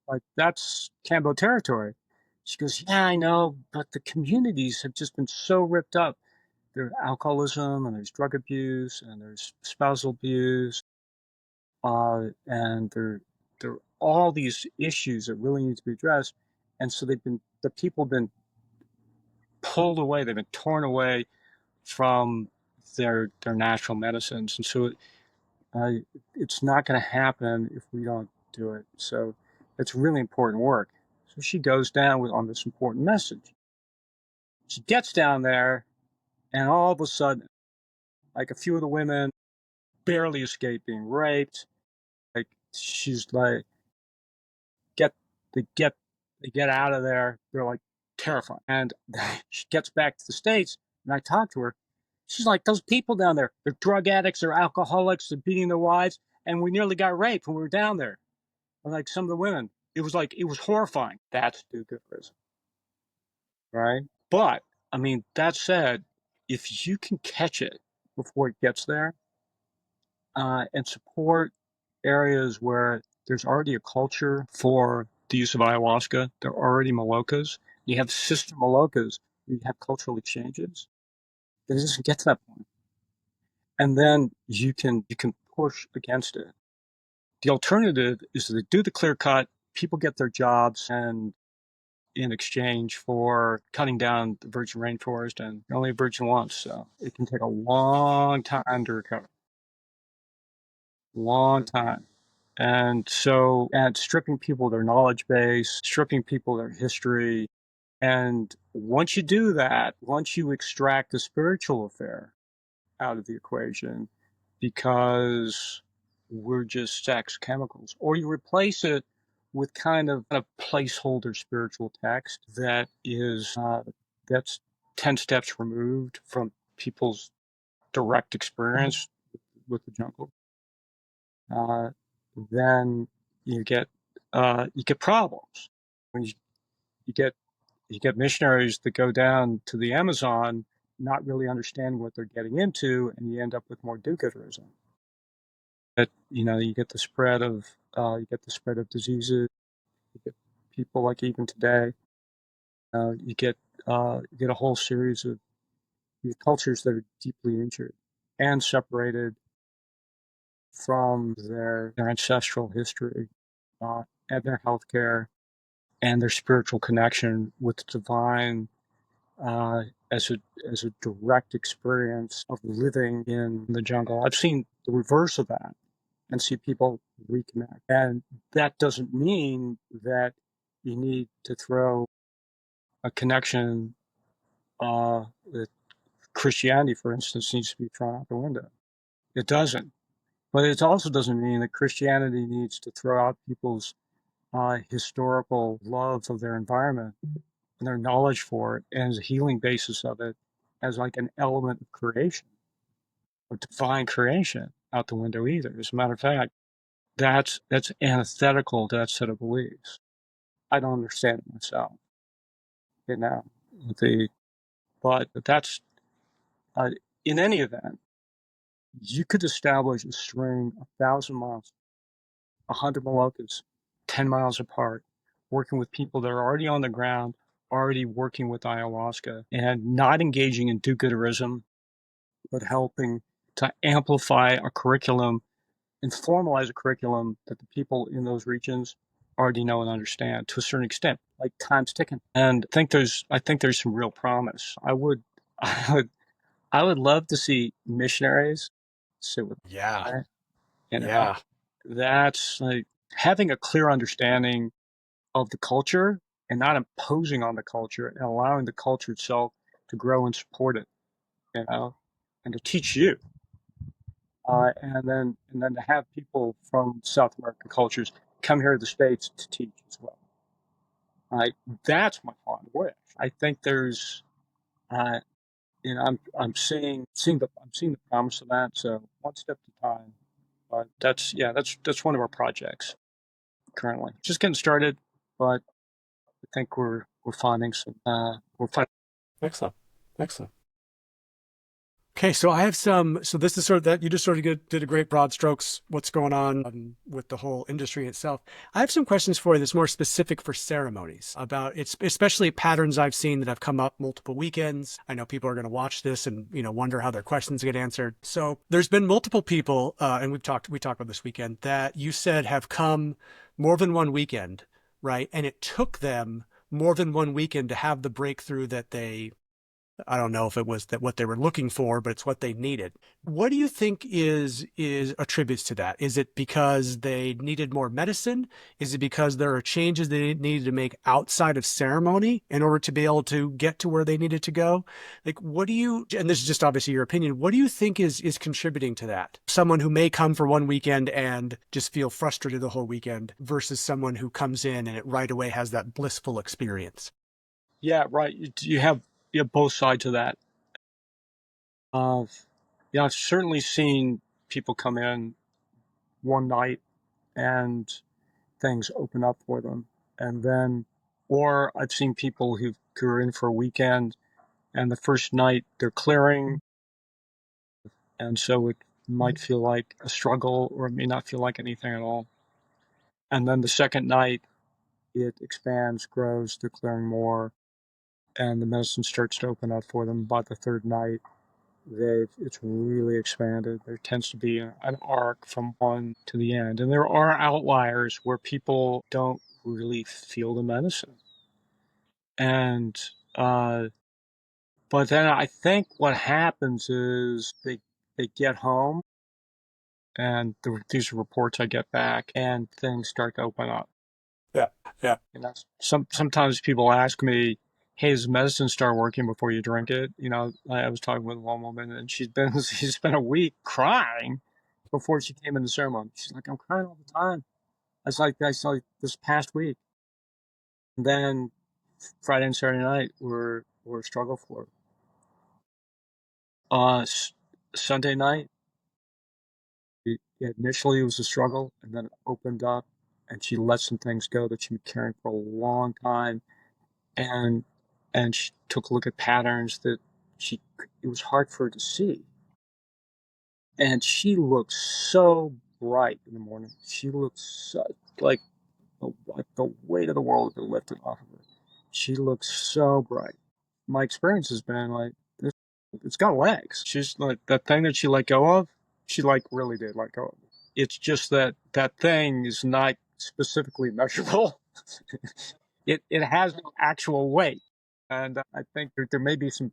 Like that's Cambo territory." She goes, "Yeah, I know, but the communities have just been so ripped up. There's alcoholism and there's drug abuse and there's spousal abuse, and there are all these issues that really need to be addressed. And so the people have been pulled away, they've been torn away from their natural medicines, and so uh, it's not going to happen if we don't do it. So it's really important work." So she goes down on this important message. She gets down there, and all of a sudden, like a few of the women barely escape being raped. Like she's like, get they get they get out of there. They're like terrified, and she gets back to the States. And I talked to her. She's like, those people down there, they're drug addicts, they're alcoholics, they're beating their wives, and we nearly got raped when we were down there. And like some of the women, it was horrifying. That's do-gooderism, right? But I mean, that said, if you can catch it before it gets there, and support areas where there's already a culture for the use of ayahuasca. There are already malokas. You have sister malokas. You have cultural exchanges. It doesn't get to that point, and then you can push against it. The alternative is to do the clear cut. People get their jobs, and in exchange for cutting down the virgin rainforest, and you're only a virgin once, so it can take a long time to recover. Long time. And stripping people of their knowledge base, stripping people of their history. And once you do that, once you extract the spiritual affair out of the equation, because we're just sex chemicals, or you replace it with kind of a placeholder spiritual text that's 10 steps removed from people's direct experience with the jungle, uh, then you get you get problems. When you get you get missionaries that go down to the Amazon not really understanding what they're getting into, and you end up with more do-gooderism. But you get the spread of diseases. You get people like even today. You get a whole series of cultures that are deeply injured and separated from their ancestral history, and their healthcare and their spiritual connection with the divine, uh, as a direct experience of living in the jungle. I've seen the reverse of that and see people reconnect. And that doesn't mean that you need to throw a connection, that Christianity, for instance, needs to be thrown out the window. It doesn't. But it also doesn't mean that Christianity needs to throw out people's historical love of their environment and their knowledge for it and the healing basis of it as like an element of creation, of divine creation, out the window either. As a matter of fact, that's antithetical to that set of beliefs. I don't understand it myself, you know. The but that's uh, in any event, you could establish a string 1,000 miles, 100 malokas, 10 miles apart, working with people that are already on the ground, already working with ayahuasca, and not engaging in do-gooderism, but helping to amplify a curriculum and formalize a curriculum that the people in those regions already know and understand to a certain extent. Like time's ticking, and I think there's some real promise. I would, I would love to see missionaries sit with Yeah. me. You know, Yeah. that's like having a clear understanding of the culture and not imposing on the culture and allowing the culture itself to grow and support it. You know, and to teach you. And then to have people from South American cultures come here to the States to teach as well. Like that's my fond wish. I think there's, uh, I'm seeing the promise of that. So one step at a time. But that's one of our projects currently. Just getting started, but I think we're finding some we're finding. Excellent. Excellent. Okay, so I have some. So this is sort of that you just sort of did a great broad strokes. What's going on with the whole industry itself? I have some questions for you that's more specific for ceremonies about it's especially patterns I've seen that have come up multiple weekends. I know people are going to watch this and wonder how their questions get answered. So there's been multiple people, and we talked about this weekend that you said have come more than one weekend, right? And it took them more than one weekend to have the breakthrough that I don't know if it was that what they were looking for, but it's what they needed. What do you think is attributes to that? Is it because they needed more medicine? Is it because there are changes they needed to make outside of ceremony in order to be able to get to where they needed to go? Like, what do you, and this is just obviously your opinion, what do you think is contributing to that? Someone who may come for one weekend and just feel frustrated the whole weekend versus someone who comes in and it right away has that blissful experience. Yeah, right. You have both sides of that. Uh, yeah, I've certainly seen people come in one night and things open up for them, and then, or I've seen people who are in for a weekend, and the first night they're clearing, and so it might feel like a struggle, or it may not feel like anything at all. And then the second night, it expands, grows, they're clearing more, and the medicine starts to open up for them. By the third night, it's really expanded. There tends to be an arc from one to the end, and there are outliers where people don't really feel the medicine. And uh, but then I think what happens is they get home, and these are reports I get back, and things start to open up. Yeah. Yeah. And sometimes people ask me, "Hey, does medicine start working before you drink it?" I was talking with one woman, and she's spent a week crying before she came in the ceremony. She's like, "I'm crying all the time." I was like this past week, and then Friday and Saturday night were a struggle for her. Sunday night, initially it was a struggle, and then it opened up, and she let some things go that she'd been carrying for a long time, and she took a look at patterns that she it was hard for her to see, and she looked so bright in the morning. She looked so like the weight of the world had been lifted off of her. She looked so bright. My experience has been like this. It's got legs. She's like that thing that she let go of. She like really did let go of it. It's just that that thing is not specifically measurable. It has no actual weight. And I think there may be some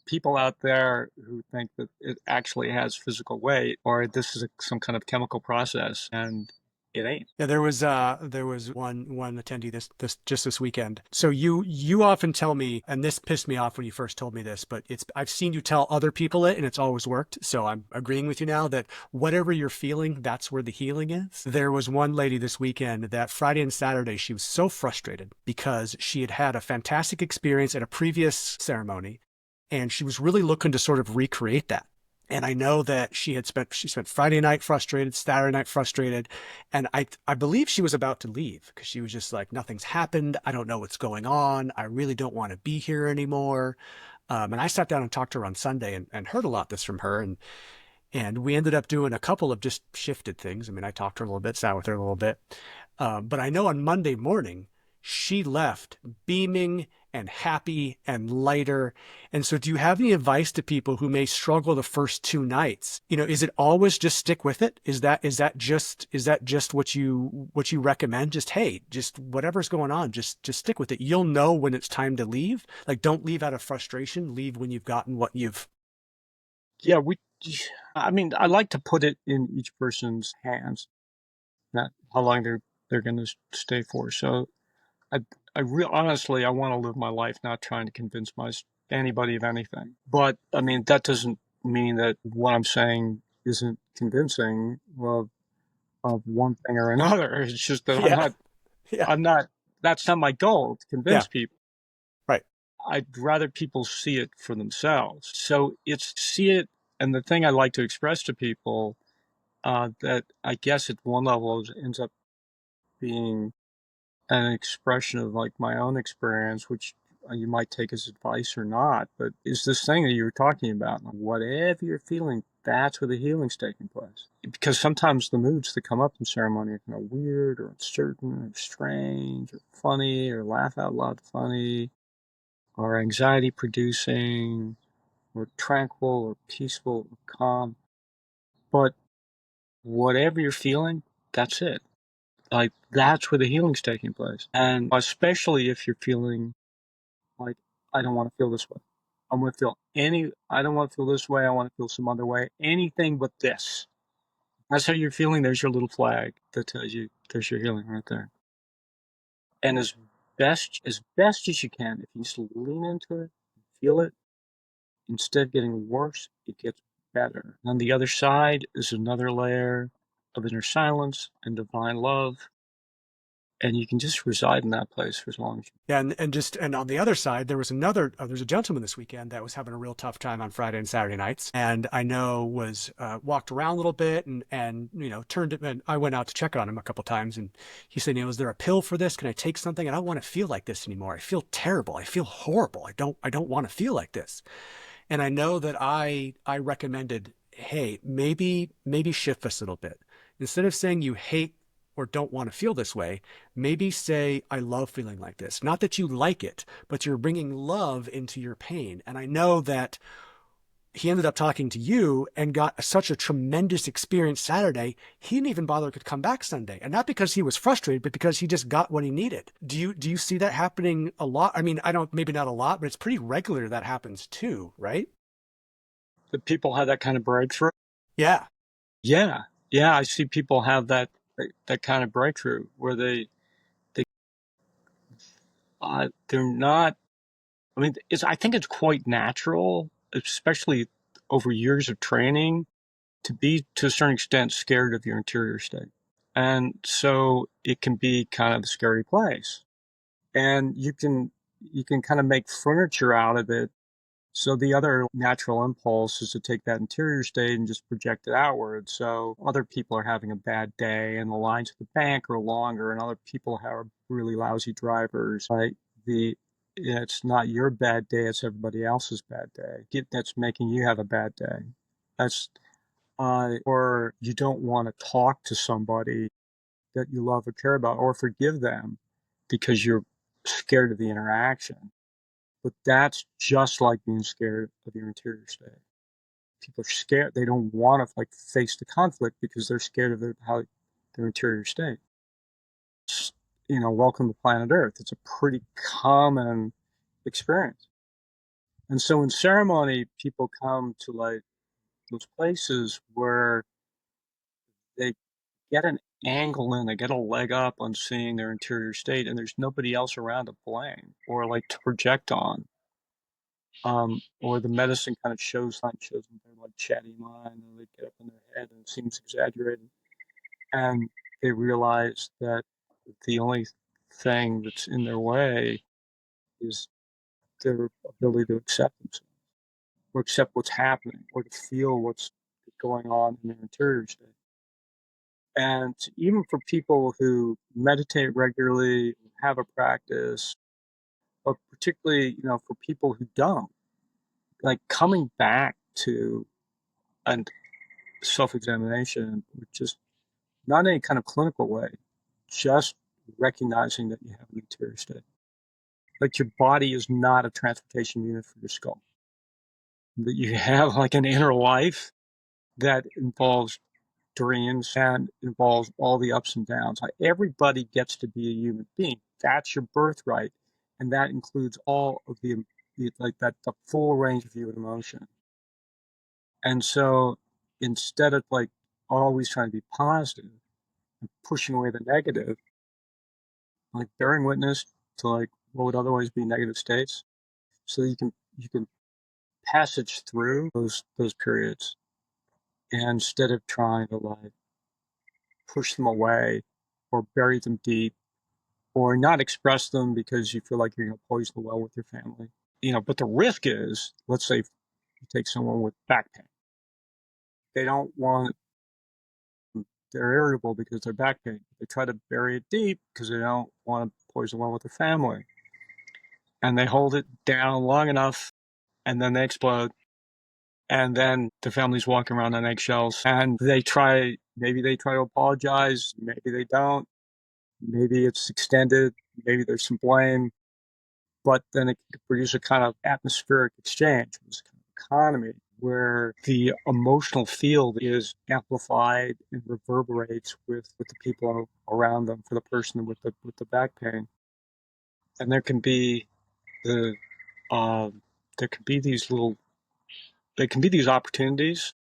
people out there who think that it actually has physical weight, or this is some kind of chemical process, and it ain't. Yeah, there was one attendee this just this weekend. So you often tell me, and this pissed me off when you first told me this, but it's I've seen you tell other people it, and it's always worked. So I'm agreeing with you now that whatever you're feeling, that's where the healing is. There was one lady this weekend that Friday and Saturday she was so frustrated because she had had a fantastic experience at a previous ceremony, and she was really looking to sort of recreate that. And I know that she spent Friday night frustrated, Saturday night frustrated, and I believe she was about to leave because she was just like, nothing's happened. I don't know what's going on. I really don't want to be here anymore. And I sat down and talked to her on Sunday and heard a lot this from her, and we ended up doing a couple of just shifted things. I mean, I talked to her a little bit, sat with her a little bit, but I know on Monday morning she left beaming and happy and lighter. And so do you have any advice to people who may struggle the first 2 nights? Is it always just stick with it? Is that just what you recommend? Just, hey, just whatever's going on, just stick with it. You'll know when it's time to leave. Like, don't leave out of frustration. Leave when you've gotten what you've. Yeah, I mean, I like to put it in each person's hands, not how long they're going to stay for. So I, honestly, I want to live my life not trying to convince anybody of anything. But I mean, that doesn't mean that what I'm saying isn't convincing of one thing or another. It's just that Yeah. Yeah. I'm not, that's not my goal to Yeah. convince people. Right. I'd rather people see it for themselves. So it's see it. And the thing I like to express to people, that I guess at one level ends up being an expression of like my own experience, which you might take as advice or not, but is this thing that you were talking about. Like, whatever you're feeling, that's where the healing's taking place. Because sometimes the moods that come up in ceremony are kind of weird or uncertain or strange or funny or laugh out loud funny or anxiety producing or tranquil or peaceful or calm. But whatever you're feeling, that's it. Like, that's where the healing's taking place. And especially if you're feeling like, I don't want to feel this way. I don't want to feel this way. I want to feel some other way. Anything but this. That's how you're feeling. There's your little flag that tells you there's your healing right there. And as best as you can, if you just lean into it, feel it, instead of getting worse, it gets better. On the other side is another layer of inner silence and divine love, and you can just reside in that place for as long as you. Yeah, and on the other side, there's a gentleman this weekend that was having a real tough time on Friday and Saturday nights, and I know was walked around a little bit and turned it. And I went out to check on him a couple times, and he said, is there a pill for this? Can I take something? I don't want to feel like this anymore. I feel terrible. I feel horrible. I don't want to feel like this. And I know that I recommended, hey, maybe shift this a little bit. Instead of saying you hate or don't want to feel this way, maybe say, I love feeling like this. Not that you like it, but you're bringing love into your pain. And I know that he ended up talking to you and got such a tremendous experience Saturday, he didn't even bother to come back Sunday. And not because he was frustrated, but because he just got what he needed. Do you see that happening a lot? I mean, I don't, maybe not a lot, but it's pretty regular that happens too, right? That people have that kind of breakthrough. Yeah. Yeah, yeah, I see people have that kind of breakthrough where they're not. I mean, I think it's quite natural, especially over years of training, to be to a certain extent scared of your interior state, and so it can be kind of a scary place, and you can kind of make furniture out of it. So the other natural impulse is to take that interior state and just project it outward. So other people are having a bad day and the lines at the bank are longer and other people have really lousy drivers. Like it's not your bad day, it's everybody else's bad day. That's making you have a bad day. That's or you don't want to talk to somebody that you love or care about or forgive them because you're scared of the interaction. But that's just like being scared of your interior state. People are scared. They don't want to like face the conflict because they're scared of how their interior state. Welcome to planet Earth. It's a pretty common experience. And so in ceremony, people come to like those places where they get an angle in, they get a leg up on seeing their interior state, and there's nobody else around to blame or like to project on. Or the medicine kind of shows them their like chatty mind, and they get up in their head and it seems exaggerated, and they realize that the only thing that's in their way is their ability to accept themselves, or accept what's happening, or to feel what's going on in their interior state. And even for people who meditate regularly, have a practice, but particularly, for people who don't, like coming back to and self-examination, just not in any kind of clinical way, just recognizing that you have an interior state. like your body is not a transportation unit for your skull. That you have like an inner life that involves dreams and involves all the ups and downs. Like everybody gets to be a human being. That's your birthright, and that includes all of the full range of human emotion. And so, instead of like always trying to be positive and pushing away the negative, like bearing witness to like what would otherwise be negative states, so that you can passage through those periods, and instead of trying to like push them away or bury them deep or not express them because you feel like you're going to poison the well with your family. But the risk is, let's say you take someone with back pain. They don't want, they're irritable because they're back pain. They try to bury it deep because they don't want to poison the well with their family. And they hold it down long enough and then they explode. And then the family's walking around on eggshells and maybe they try to apologize. Maybe they don't. Maybe it's extended. Maybe there's some blame. But then it could produce a kind of atmospheric exchange, this kind of economy where the emotional field is amplified and reverberates with the people around them for the person with the back pain. And the there can be these opportunities,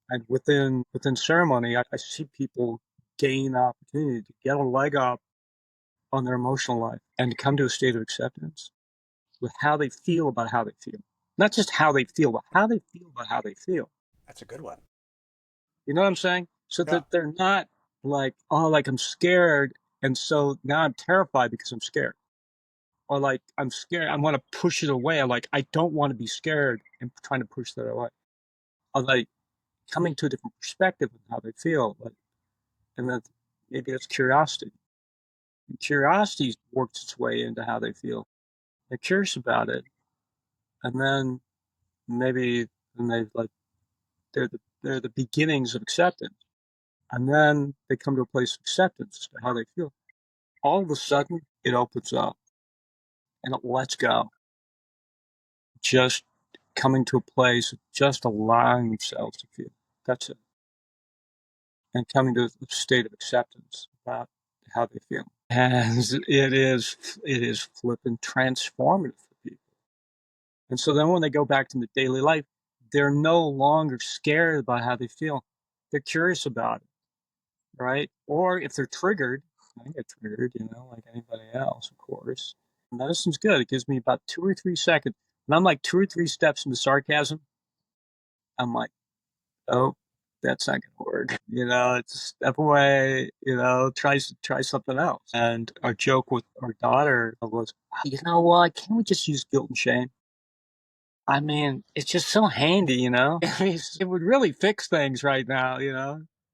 and within ceremony, I see people gain opportunity to get a leg up on their emotional life and to come to a state of acceptance with how they feel about how they feel. Not just how they feel, but how they feel about how they feel. That's a good one. You know what I'm saying? So Yeah. that they're not like, oh, like I'm scared, and so now I'm terrified because I'm scared. Or like I'm scared, I want to push it away. I'm like, I don't want to be scared and trying to push that away. Or like coming to a different perspective of how they feel. Like, and then maybe that's curiosity. And curiosity works its way into how they feel. They're curious about it. And then maybe then they like they're the beginnings of acceptance. And then they come to a place of acceptance as to how they feel. All of a sudden, it opens up and it lets go. Just coming to a place of just allowing themselves to feel. That's it. And coming to a state of acceptance about how they feel. And it is flipping transformative for people. And so then when they go back to the daily life, they're no longer scared about how they feel. They're curious about it. Right? Or if they're triggered, I get triggered, like anybody else, of course. Medicine's good. It gives me about 2 or 3 seconds. And I'm like 2 or 3 steps into sarcasm. I'm like, oh, that's not gonna work. It's step away, try something else. And our joke with our daughter was, you know what, can't we just use guilt and shame? I mean, it's just so handy. I mean, it would really fix things right now,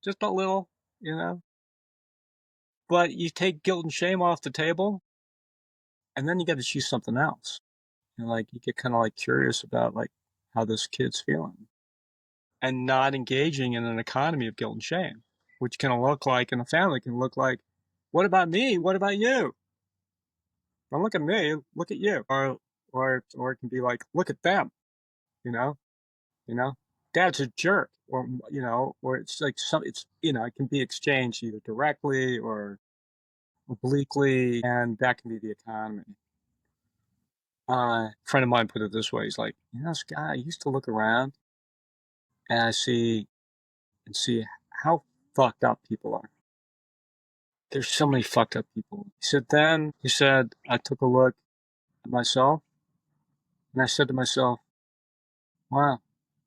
just a. You know, But you take guilt and shame off the table, and then you got to choose something else. And like you get kind of like curious about like how this kid's feeling, and not engaging in an economy of guilt and shame, which can look like in a family can look like, what about me? What about you? Don't look at me, look at you. Or it can be like, look at them. You know, you know, Dad's a jerk, or it's like it can be exchanged either directly or obliquely, and that can be the economy. A friend of mine put it this way. He's like, this guy, I used to look around and I see how fucked up people are. There's so many fucked up people. He said, I took a look at myself and I said to myself, wow,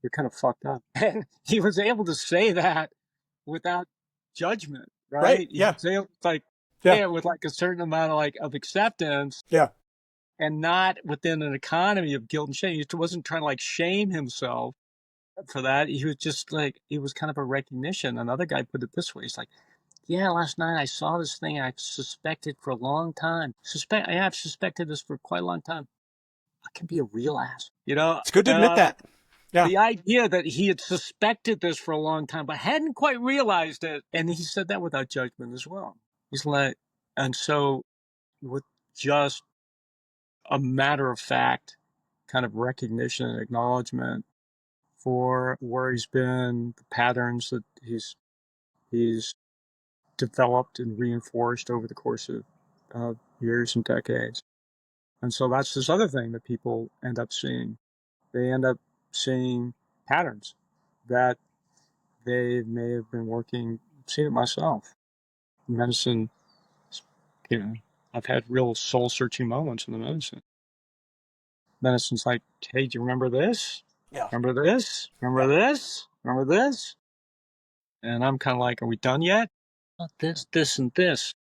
you're kind of fucked up. And he was able to say that without judgment, Right. right? He Yeah. was able to like, Yeah. yeah, with like a certain amount of like of acceptance, Yeah. and not within an economy of guilt and shame. He wasn't trying to like shame himself for that. He was just like, it was kind of a recognition. Another guy put it this way. He's like, yeah, last night I saw this thing I've suspected for a long time. I've suspected this for quite a long time. I can be a real ass. It's good to admit that. Yeah. The idea that he had suspected this for a long time, but hadn't quite realized it. And he said that without judgment as well. He's like, and so with just a matter of fact kind of recognition and acknowledgement for where he's been, the patterns that he's developed and reinforced over the course of years and decades. And so that's this other thing that people end up seeing. They end up seeing patterns that they may have been working. I've seen it myself. Medicine, you know, I've had real soul searching moments in the medicine. Medicine's like, hey, do you remember this? Yeah. Remember this? Remember Yeah. this? Remember this? And I'm kind of like, are we done yet? This, this, and this.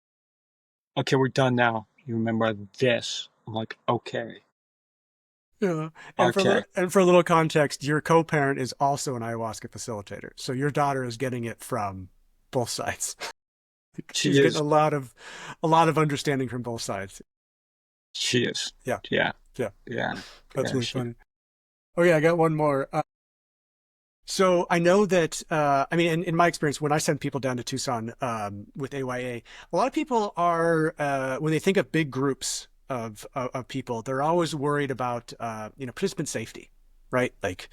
Okay, we're done now. You remember this? I'm like, okay, Yeah. okay. And for a little context, your co-parent is also an ayahuasca facilitator. So your daughter is getting it from both sides. She She's getting is. a lot of understanding from both sides. She is. Yeah. Yeah. Yeah. Yeah. That's Yeah. really funny. Okay, I got one more. So I know that, I mean, in my experience, when I send people down to Tucson with AYA, a lot of people are, when they think of big groups of people, they're always worried about, participant safety, right? Like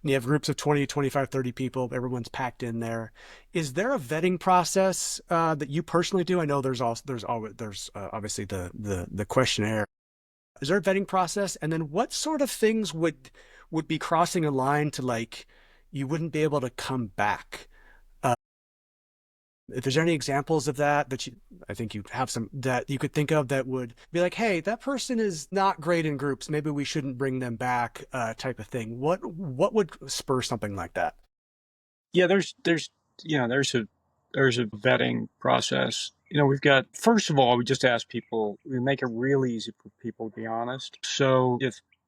when you have groups of 20, 25, 30 people, everyone's packed in there. Is there a vetting process that you personally do? I know there's obviously the questionnaire. Is there a vetting process? And then what sort of things would be crossing a line to like you wouldn't be able to come back? Uh, if there's any examples of that I think you have some that you could think of that would be like, hey, that person is not great in groups. Maybe we shouldn't bring them back, type of thing. What would spur something like that? Yeah. There's a vetting process. We've got, first of all, we just ask people, we make it really easy for people to be honest. So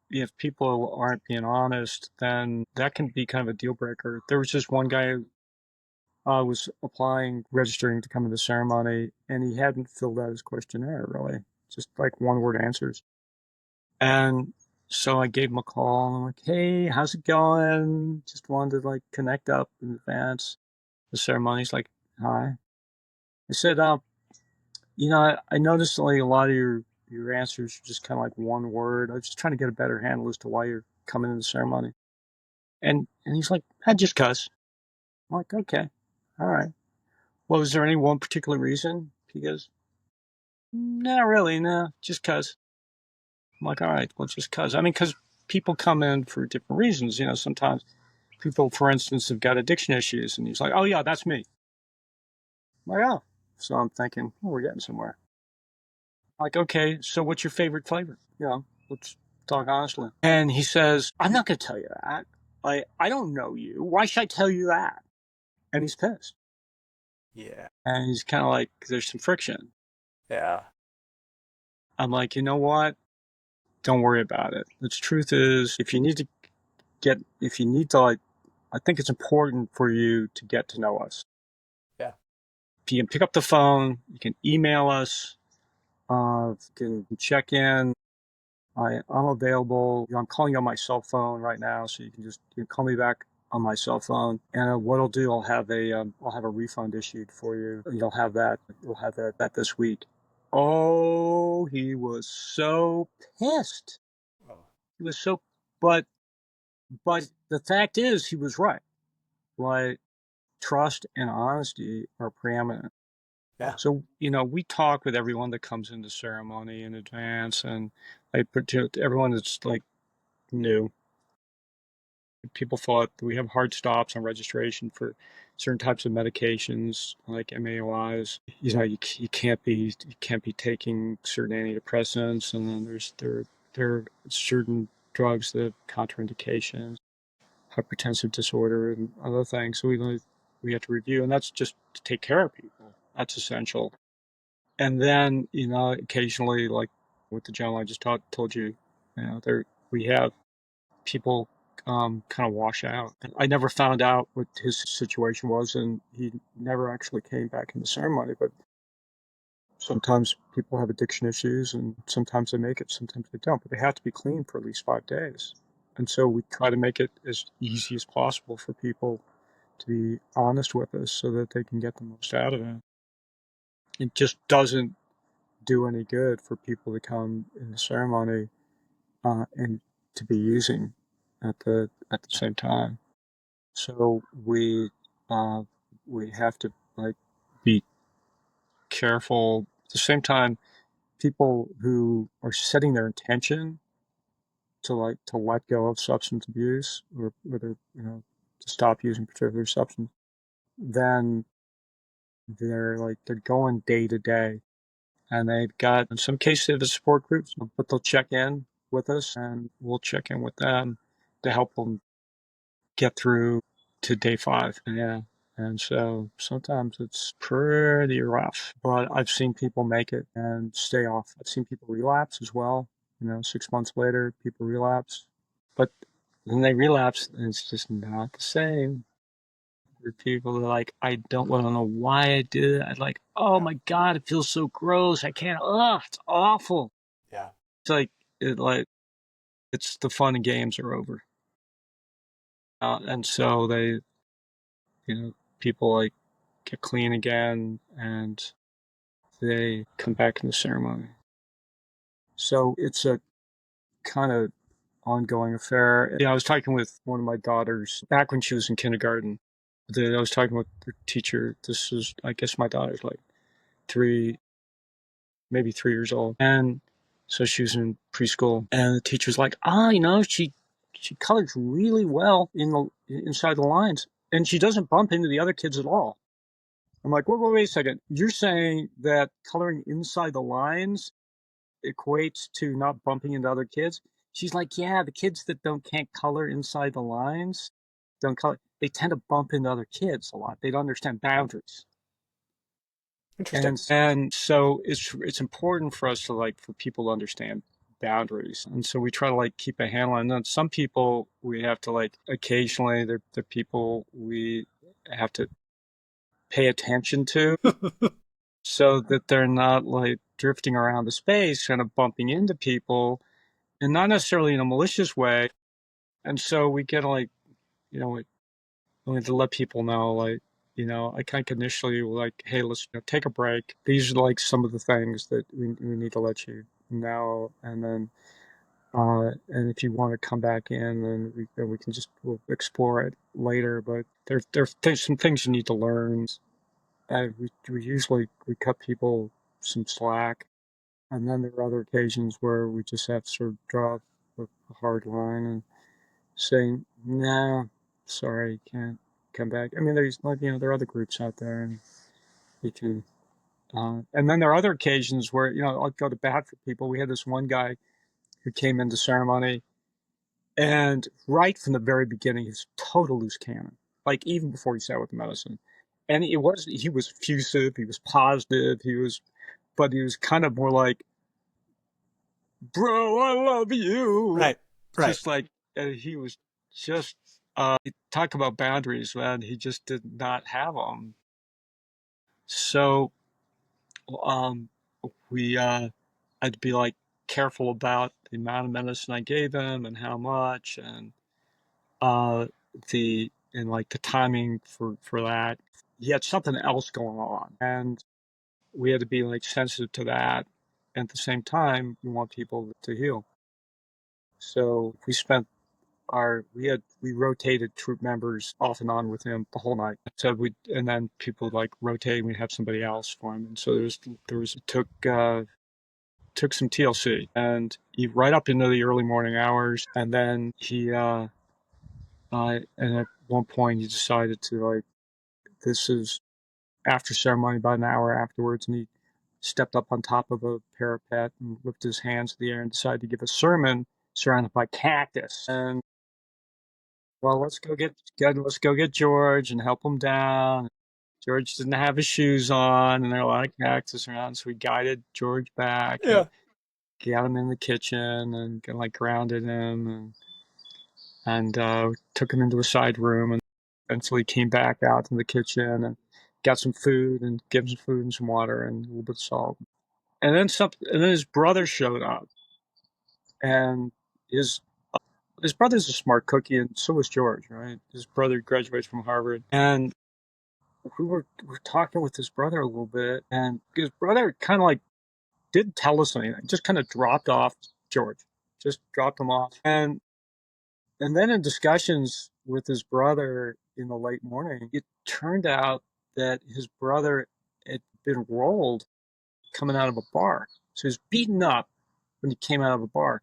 if people aren't being honest, then that can be kind of a deal breaker. There was just one guy who was applying, registering to come to the ceremony, and he hadn't filled out his questionnaire really, just like one word answers. And so I gave him a call and I'm like, hey, how's it going? Just wanted to like connect up in advance. The ceremony's like, hi. I said, I noticed like a lot of your answers are just kind of like one word. I was just trying to get a better handle as to why you're coming to the ceremony. And he's like, I just cuss. I'm like, okay, all right. Well, is there any one particular reason? He goes, not really, no, just cuz. I'm like, all right, well, just cuz. I mean, because people come in for different reasons. Sometimes people, for instance, have got addiction issues, and he's like, oh, yeah, that's me. I'm like, oh. So I'm thinking, oh, we're getting somewhere. Like, okay, so what's your favorite flavor? Let's talk honestly. And he says, I'm not going to tell you that. I don't know you. Why should I tell you that? And he's pissed. Yeah. And he's kind of like, there's some friction. Yeah. I'm like, you know what? Don't worry about it. The truth is, if you need to, like, I think it's important for you to get to know us. Yeah. If you can pick up the phone, you can email us, you can check in. I'm available. I'm calling you on my cell phone right now, so you can call me back on my cell phone. And what I'll do, I'll have a refund issued for you. You'll have that this week. Oh, he was so pissed. Oh. He was so, but the fact is, he was right. Like, trust and honesty are preeminent. Yeah. So, we talk with everyone that comes into ceremony in advance, and I put to everyone that's like new. People thought we have hard stops on registration for certain types of medications like MAOIs. You can't be taking certain antidepressants, and then there are certain drugs that have contraindications, hypertensive disorder, and other things. So we have to review, and that's just to take care of people. That's essential. And then occasionally, like with the gentleman I just told you, there we have people kind of wash out. I never found out what his situation was, and he never actually came back in the ceremony. But sometimes people have addiction issues, and sometimes they make it, sometimes they don't. But they have to be clean for at least 5 days. And so we try to make it as easy as possible for people to be honest with us so that they can get the most out of it. It just doesn't do any good for people to come in the ceremony and to be using at the same time. So we have to like be careful. At the same time, people who are setting their intention to let go of substance abuse, or whether to stop using particular substance, then they're going day to day, and they've got, in some cases, they have a support groups, but they'll check in with us, and we'll check in with them to help them get through to day 5. Yeah. And so sometimes it's pretty rough, but I've seen people make it and stay off. I've seen people relapse as well. 6 months later, people relapse, but then they relapse and it's just not the same. There are people that are like, I don't want to know why I did it. I'm like, oh Yeah. my God, it feels so gross. I can't, it's awful. Yeah. It's like it's the fun and games are over. And so people like get clean again and they come back in the ceremony. So it's a kind of ongoing affair. Yeah, I was talking with one of my daughters back when she was in kindergarten. I was talking with the teacher. This was, I guess, my daughter's like 3, maybe 3 years old, and so she was in preschool. And the teacher's like, she colors really well inside the lines, and she doesn't bump into the other kids at all. I'm like, wait a second. You're saying that coloring inside the lines equates to not bumping into other kids? She's like, yeah, the kids that can't color inside the lines, don't color, they tend to bump into other kids a lot. They don't understand boundaries. Interesting. And so it's important for us for people to understand boundaries. And so we try to keep a handle on that. Some people we have to occasionally they're people we have to pay attention to so that they're not drifting around the space, kind of bumping into people, and not necessarily in a malicious way. And so we get we have to let people know, I kind of initially hey, let's take a break. These are some of the things that we need to let you know, and then and if you want to come back in, then we can we'll explore it later. But there's some things you need to learn. We usually we cut people some slack, and then there are other occasions where we just have to sort of draw a hard line and say, "Nah, sorry, can't come back." I mean, there's there are other groups out there, and you can. And then there are other occasions where I'll go to bat for people. We had this one guy who came into ceremony, and right from the very beginning, he's total loose cannon. Even before he sat with the medicine, and he was effusive, he was positive, but he was kind of more like, "Bro, I love you." Right. Right. Just he was just talk about boundaries, man. He just did not have them. So um, we I'd be careful about the amount of medicine I gave him and how much, and uh, the timing for that. He had something else going on, and we had to be sensitive to that. And at the same time, we want people to heal. So we rotated troop members off and on with him the whole night. So and then people rotate. We have somebody else for him, and so it took some TLC, and he right up into the early morning hours, and then and at one point he decided to this is after ceremony, about an hour afterwards, and he stepped up on top of a parapet and lifted his hands in the air and decided to give a sermon surrounded by cactus. And well, let's go get George and help him down. George didn't have his shoes on, and there are a lot of cactus around, so we guided George back and Yeah. got him in the kitchen and grounded him, and took him into a side room, and eventually came back out in the kitchen and got some food and gave him some food and some water and a little bit of salt. And then his brother showed up, and his his brother's a smart cookie, and so was George, right? His brother graduates from Harvard, and we were talking with his brother a little bit, and his brother kind of didn't tell us anything, just kind of dropped off George, just dropped him off. And then in discussions with his brother in the late morning, it turned out that his brother had been rolled coming out of a bar. So he was beaten up when he came out of a bar.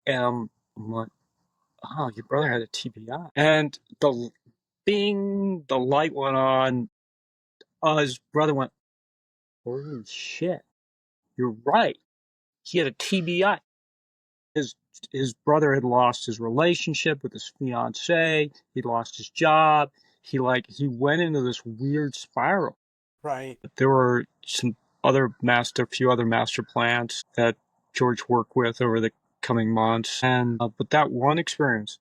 And I'm like, oh, your brother had a TBI. And the bing, the light went on. His brother went, holy shit, you're right. He had a TBI. His his brother had lost his relationship with his fiance. He lost his job. He went into this weird spiral. Right. There were a few other master plants that George worked with over the coming months, and but that one experience,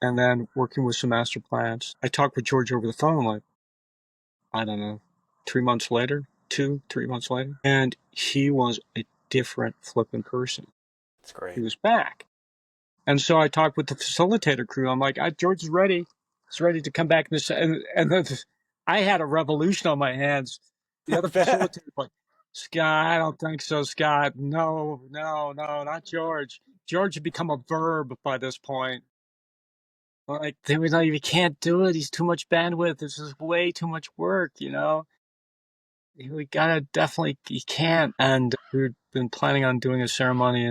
and then working with some master plants, I talked with George over the phone like I don't know, 3 months later, 3 months later, and he was a different flipping person. That's great. He was back. And so I talked with the facilitator crew. I'm like, George is ready. He's ready to come back. And then I had a revolution on my hands. The other facilitator was like, Scott, I don't think so, Scott. No, no, no, not George. George had become a verb by this point. Like, they were like, you can't do it. He's too much bandwidth. This is way too much work, you know? We gotta definitely, you can't. And we've been planning on doing a ceremony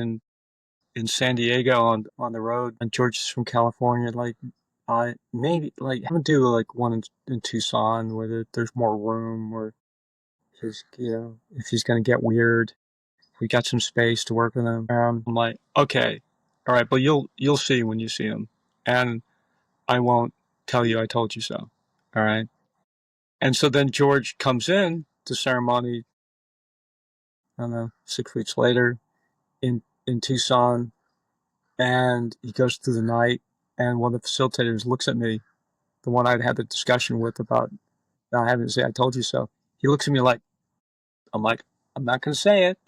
in San Diego on the road. And George is from California. Like, I maybe like have him do like one in Tucson where there's more room, where he's if he's gonna get weird, we got some space to work with him. I'm like, okay, all right, but you'll see when you see him, and I won't tell you I told you so. All right. And so then George comes in to ceremony. I don't know, 6 weeks later in Tucson, and he goes through the night, and one of the facilitators looks at me, the one I'd had the discussion with about not having to say I told you so. He looks at me like, I'm like, I'm not gonna say it.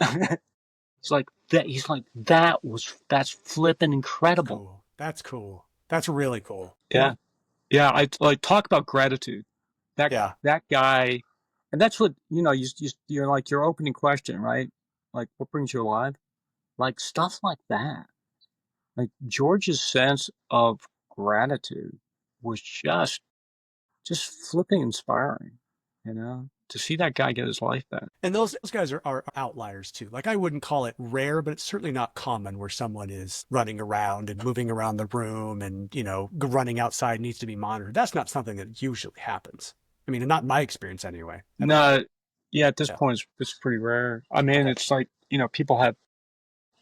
It's like that. He's like, that's flipping That's incredible. cool. That's cool. That's really cool. Yeah, yeah. I like talk about gratitude. That Yeah. that guy, and that's what you're like your opening question, right? Like, what brings you alive? Like stuff like that. Like George's sense of gratitude was just flipping inspiring, to see that guy get his life back. And those guys are outliers too. Like I wouldn't call it rare, but it's certainly not common where someone is running around and moving around the room and, running outside needs to be monitored. That's not something that usually happens. I mean, not in my experience anyway. No, yeah, at this Yeah. point, it's pretty rare. I mean, Okay. it's like, people have,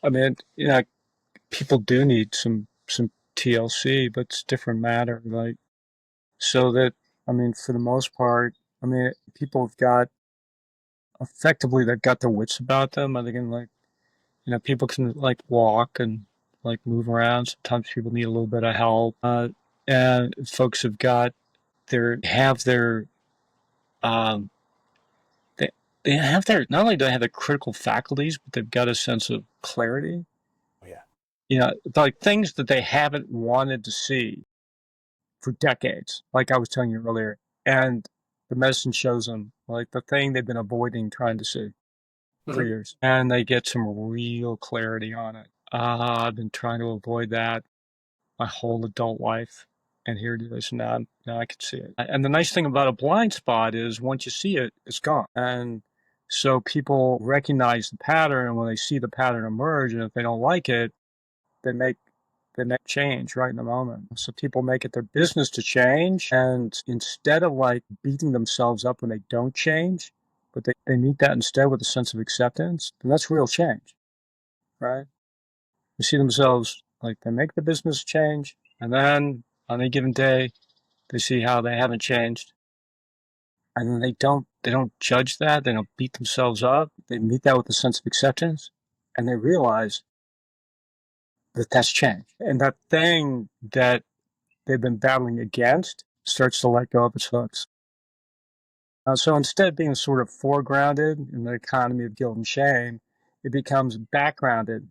I mean, people do need some TLC, but it's different matter. Like, so that, I mean, for the most part, I mean, people have got, effectively, they've got their wits about them. They can, like, people can, like, walk and, like, move around. Sometimes people need a little bit of help. And folks have got their, um, they, they have their, not only do they have their critical faculties, but they've got a sense of clarity. Oh, yeah. Like things that they haven't wanted to see for decades, like I was telling you earlier. And the medicine shows them, like, the thing they've been avoiding trying to see for Mhm. years. And they get some real clarity on it. I've been trying to avoid that my whole adult life. And here it is now. Now I can see it. And the nice thing about a blind spot is once you see it, it's gone. And so people recognize the pattern, and when they see the pattern emerge, and if they don't like it, they make change right in the moment. So people make it their business to change, and instead of like beating themselves up when they don't change, but they meet that instead with a sense of acceptance, then that's real change, right? They see themselves like they make the business change, and then on a given day, they see how they haven't changed, and then they don't judge that. They don't beat themselves up. They meet that with a sense of acceptance, and they realize that that's change, and that thing that they've been battling against starts to let go of its hooks. So instead of being sort of foregrounded in the economy of guilt and shame, it becomes backgrounded.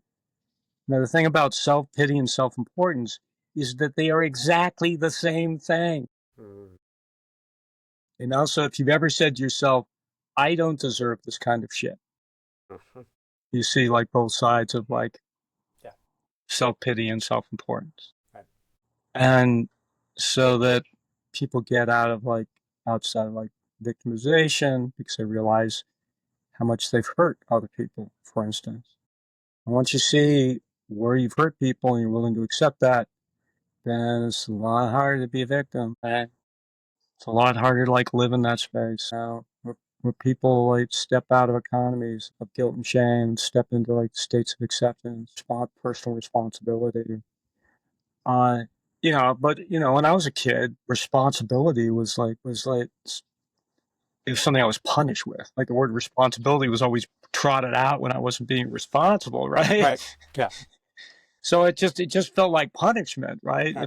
Now, the thing about self pity and self importance is that they are exactly the same thing. Mm. So if you've ever said to yourself, I don't deserve this kind of shit, Mhm. you see like both sides of like, Yeah. self-pity and self-importance. Right. And so that people get outside of like victimization because they realize how much they've hurt other people, for instance. And once you see where you've hurt people and you're willing to accept that, then it's a lot harder to be a victim. And it's a lot harder to like live in that space. Now, where people like step out of economies of guilt and shame, step into like states of acceptance, personal responsibility. Uh, when I was a kid, responsibility was like it was something I was punished with. Like the word responsibility was always trotted out when I wasn't being responsible, right? Right. Yeah. So it just felt like punishment, right? Right.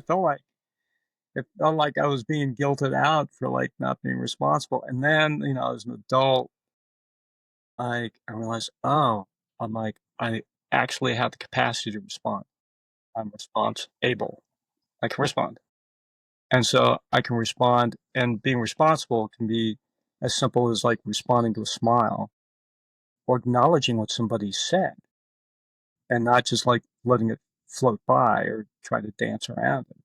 It felt like I was being guilted out for like not being responsible. And then, as an adult, like I realized, oh, I actually have the capacity to respond. I'm response able. I can respond. And so I can respond, and being responsible can be as simple as like responding to a smile or acknowledging what somebody said and not just like letting it float by or try to dance around it.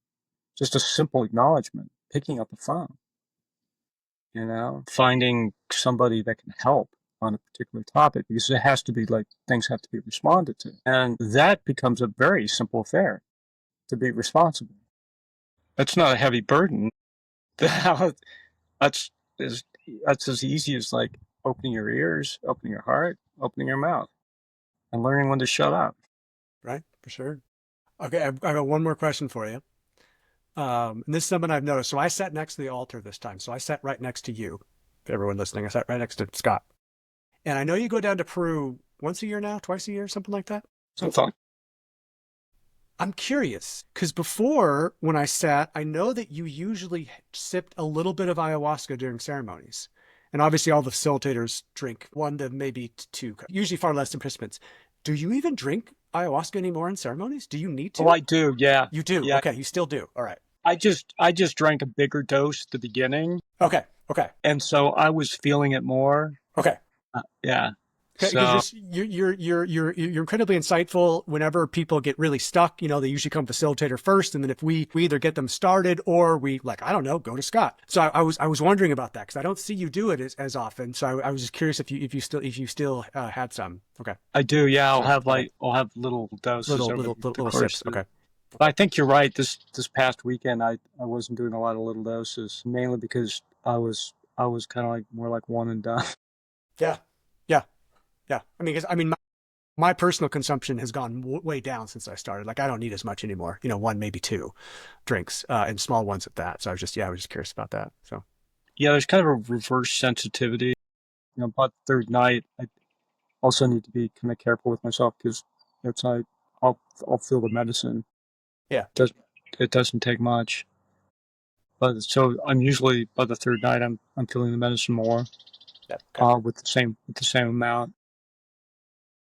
Just a simple acknowledgement, picking up the phone, finding somebody that can help on a particular topic because it has to be like things have to be responded to. And that becomes a very simple affair to be responsible. That's not a heavy burden. That's as that's as easy as like opening your ears, opening your heart, opening your mouth, and learning when to shut up. Right. For sure. Okay. I've got one more question for you. And this is something I've noticed. So I sat next to the altar this time. So I sat right next to you. For everyone listening, I sat right next to Scott. And I know you go down to Peru once a year now, twice a year, something like that. So fun. I'm curious because before when I sat, I know that you usually sipped a little bit of ayahuasca during ceremonies. And obviously all the facilitators drink 1 to maybe 2, usually far less than participants. Do you even drink ayahuasca anymore in ceremonies? Do you need to? Oh, I do. Yeah. You do. Yeah. Okay. You still do. All right. I just drank a bigger dose at the beginning, Okay. Okay. and so I was feeling it more. Okay. Yeah. So Because you're incredibly insightful. Whenever people get really stuck, they usually come facilitator first, and then if we either get them started or we I don't know, go to Scott. So I was wondering about that because I don't see you do it as often. So I was just curious if you still had some. Okay. I do. Yeah. I'll have Okay. I'll have little doses over the Little course. sips. Okay. But I think you're right. This past weekend, I wasn't doing a lot of little doses, mainly because I was kind of like more like one and done. Yeah. Yeah. Yeah. I mean, my personal consumption has gone way down since I started. Like I don't need as much anymore. 1, maybe 2 drinks, and small ones at that. So I was just curious about that. So Yeah, there's kind of a reverse sensitivity. About the third night, I also need to be kind of careful with myself because it's like I'll feel the medicine. yeah. It doesn't take much. But so I'm usually by the third night I'm feeling the medicine more, Yeah. Okay. with the same amount.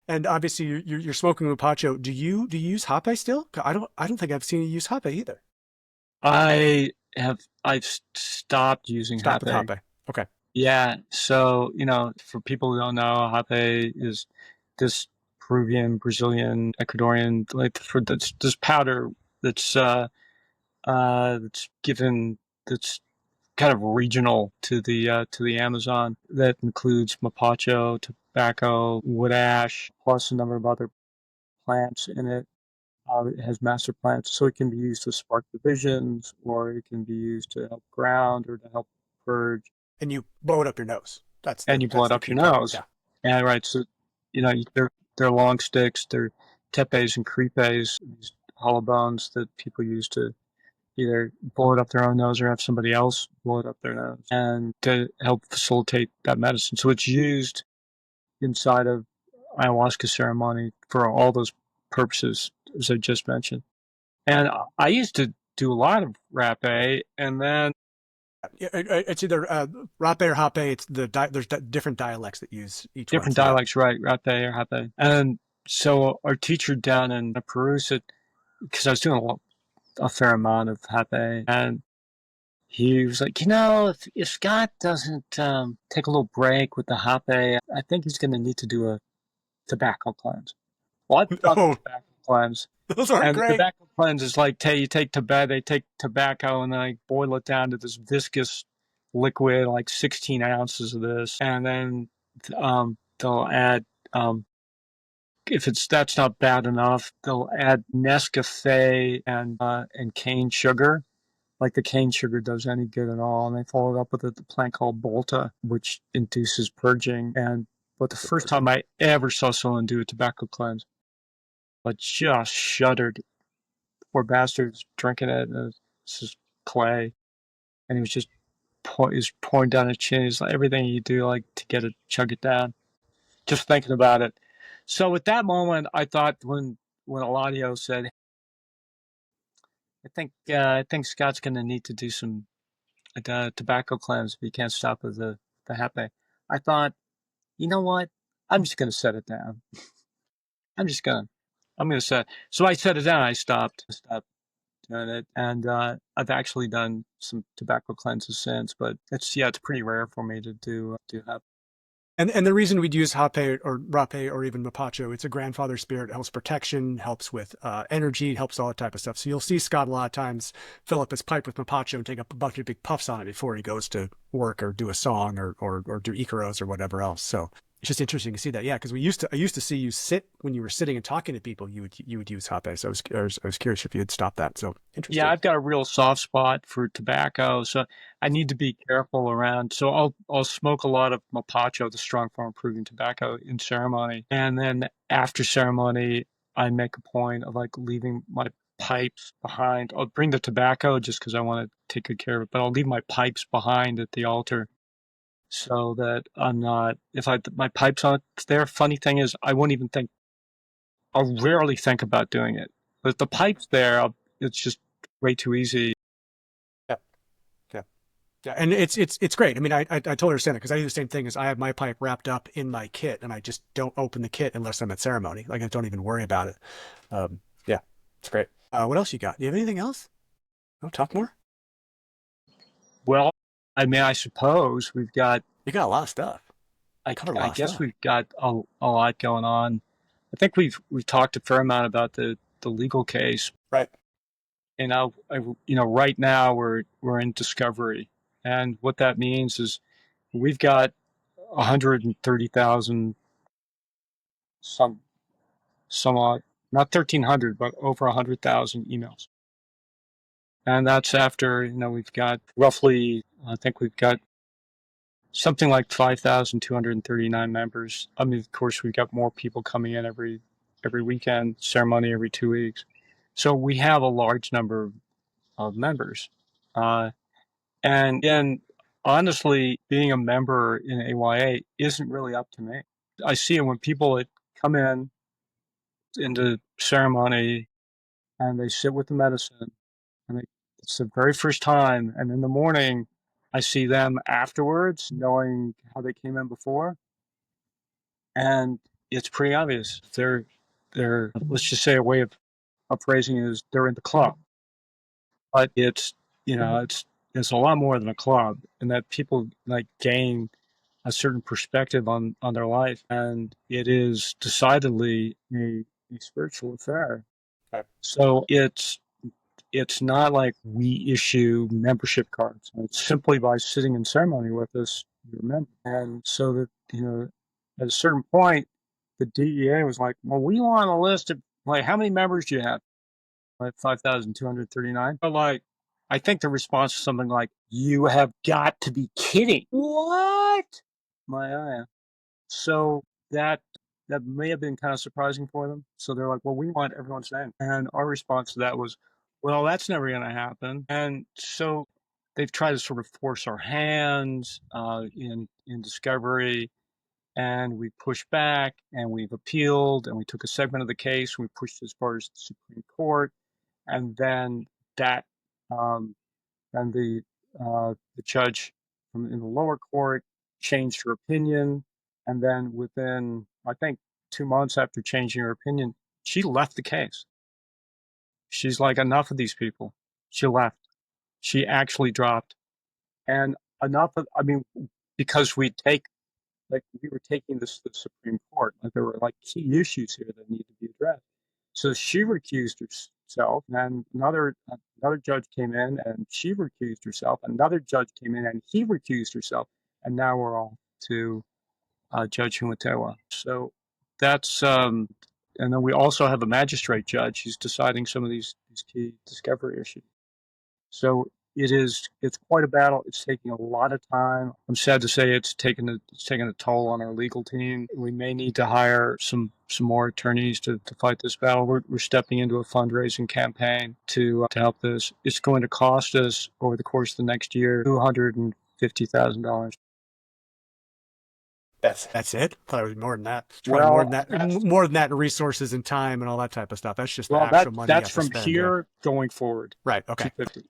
And obviously you're smoking Lupacho. Do you use Hape still? I don't think I've seen you use Hape either. I've stopped using Stop with Hape. Hape. Okay. Yeah, so for people who don't know, Hape is this Peruvian, Brazilian, Ecuadorian like for this powder that's that's given that's kind of regional to the Amazon that includes mapacho, tobacco, wood ash, plus a number of other plants in it. It has master plants, so it can be used to spark divisions, or it can be used to help ground or to help purge. And you blow it up your nose. And you blow That's it the up key your part. nose. Yeah. Yeah, right. So, they're long sticks, they're tepes and crepes, these hollow bones that people use to either blow it up their own nose or have somebody else blow it up their nose and to help facilitate that medicine. So it's used inside of ayahuasca ceremony for all those purposes, as I just mentioned. And I used to do a lot of rapé, and then It's either Rape or Hape. It's there's different dialects that use each one. different So, yeah. dialects, right? Rapé or hape. And so our teacher down in Peru said, because I was doing a fair amount of hape, and he was like, if Scott doesn't take a little break with the hape, I think he's going to need to do a tobacco cleanse. Well, I've done the Oh, tobacco cleanse, Those aren't And the great. tobacco cleanse is like you take tobacco, they take tobacco and then like boil it down to this viscous liquid, like 16 ounces of this, and then they'll add if it's that's not bad enough, they'll add Nescafe and cane sugar. Like the cane sugar does any good at all, and they follow it up with a plant called Bolta, which induces purging. And but the first time I ever saw someone do a tobacco cleanse, I just shuddered. Poor bastard's drinking it. This is clay, and he was just he was pouring down his chin. He's like everything you do, like to get it, chug it down. Just thinking about it. So at that moment, I thought when Eladio said, I think Scott's going to need to do some tobacco cleanse if he can't stop with the hape. I thought, you know what? I'm just going to set it down. I'm just going to I'm going to set. So I set it down. I stopped doing it, and I've actually done some tobacco cleanses since, but it's pretty rare for me to do hape. And the reason we'd use hape or rape or even mapacho, it's a grandfather spirit. It helps protection, helps with energy, helps all that type of stuff. So you'll see Scott a lot of times fill up his pipe with mapacho and take up a bunch of big puffs on it before he goes to work or do a song or do Icaros or whatever else. So it's just interesting to see that. Yeah, because I used to see you sit when you were sitting and talking to people. You would use hape. So I was curious if you had stopped that. So Yeah, interesting. I've got a real soft spot for tobacco, so I need to be careful around. So I'll smoke a lot of mapacho, the strong form proven tobacco, in ceremony, and then after ceremony, I make a point of like leaving my pipes behind. I'll bring the tobacco just because I want to take good care of it, but I'll leave my pipes behind at the altar so that I'm not. If I my pipes aren't there, funny thing is, I won't even think. I'll rarely think about doing it, but if the pipes there, it's just way too easy. Yeah. Yeah. Yeah, and it's great. I mean, I totally understand it because I do the same thing. As I have my pipe wrapped up in my kit, and I just don't open the kit unless I'm at ceremony. Like I don't even worry about it. Yeah, it's great. What else you got? Do you have anything else? Oh, talk more. Well, I mean, I suppose we've got. You got a lot of stuff. Covered a I lot of guess stuff. we've got a lot going on. I think we've talked a fair amount about the legal case, Right. and right now we're in discovery, and what that means is we've got 130,000 some somewhat not 1,300 but over 100,000 emails, and that's after we've got roughly I think we've got something like 5,239 members. I mean, of course, we've got more people coming in every weekend, ceremony every 2 weeks. So we have a large number of members. Uh, and then, honestly, being a member in AYA isn't really up to me. I see it when people that come in into ceremony and they sit with the medicine, and it's the very first time. And in the morning, I see them afterwards, knowing how they came in before, and it's pretty obvious they're let's just say a way of phrasing it is they're in the club, but it's a lot more than a club, and that people like gain a certain perspective on their life, and it is decidedly a spiritual affair. Right. So it's not like we issue membership cards. It's simply by sitting in ceremony with us, you're a member. And so that, at a certain point, the DEA was like, well, we want a list of, like, how many members do you have? Like 5,239. But, like, I think the response was something like, you have got to be kidding. What? My eye. So that that may have been kind of surprising for them. So they're like, "Well, we want everyone's name," and our response to that was, "Well, that's never going to happen." And so they've tried to sort of force our hands in discovery, and we pushed back, and we've appealed, and we took a segment of the case, and we pushed as far as the Supreme Court, and then that um, and the judge in the lower court changed her opinion, and then within I think 2 months after changing her opinion, she left the case. She's like, enough of these people. She left. She actually dropped, and enough of I mean, because we were taking this to the Supreme Court, like there were like key issues here that need to be addressed. So she recused herself, and then another judge came in, and she recused herself. Another judge came in, and he recused herself, and now we're all to Judge Humatewa. So that's and then we also have a magistrate judge who's deciding some of these key discovery issues. So it's quite a battle. It's taking a lot of time. I'm sad to say it's taken a toll on our legal team. We may need to hire some more attorneys to fight this battle. We're stepping into a fundraising campaign to help this. It's going to cost us over the course of the next year $250,000. That's it? I thought it was more than that. It's probably Well, that's more than that in resources and time and all that type of stuff. That's just the well actual money you that's have to from spend. Yeah. here going forward. Right. Okay. 250.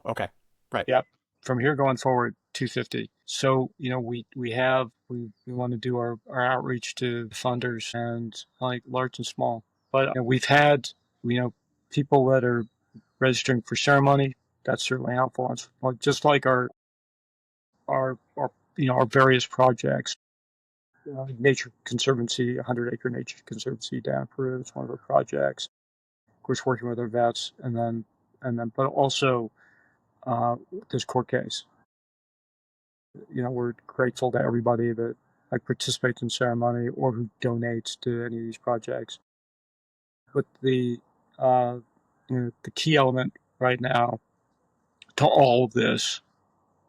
Okay. Right. Yep. From here going forward, 250. So, we want to do our outreach to funders and like large and small. But we've had, you know, people that are registering for ceremony. That's certainly helpful. It's like, just like our various projects. Nature Conservancy, 100-acre Nature Conservancy down in Peru. It's one of our projects. Of course, working with our vets, but also this court case. We're grateful to everybody that like participates in ceremony or who donates to any of these projects. But the key element right now to all of this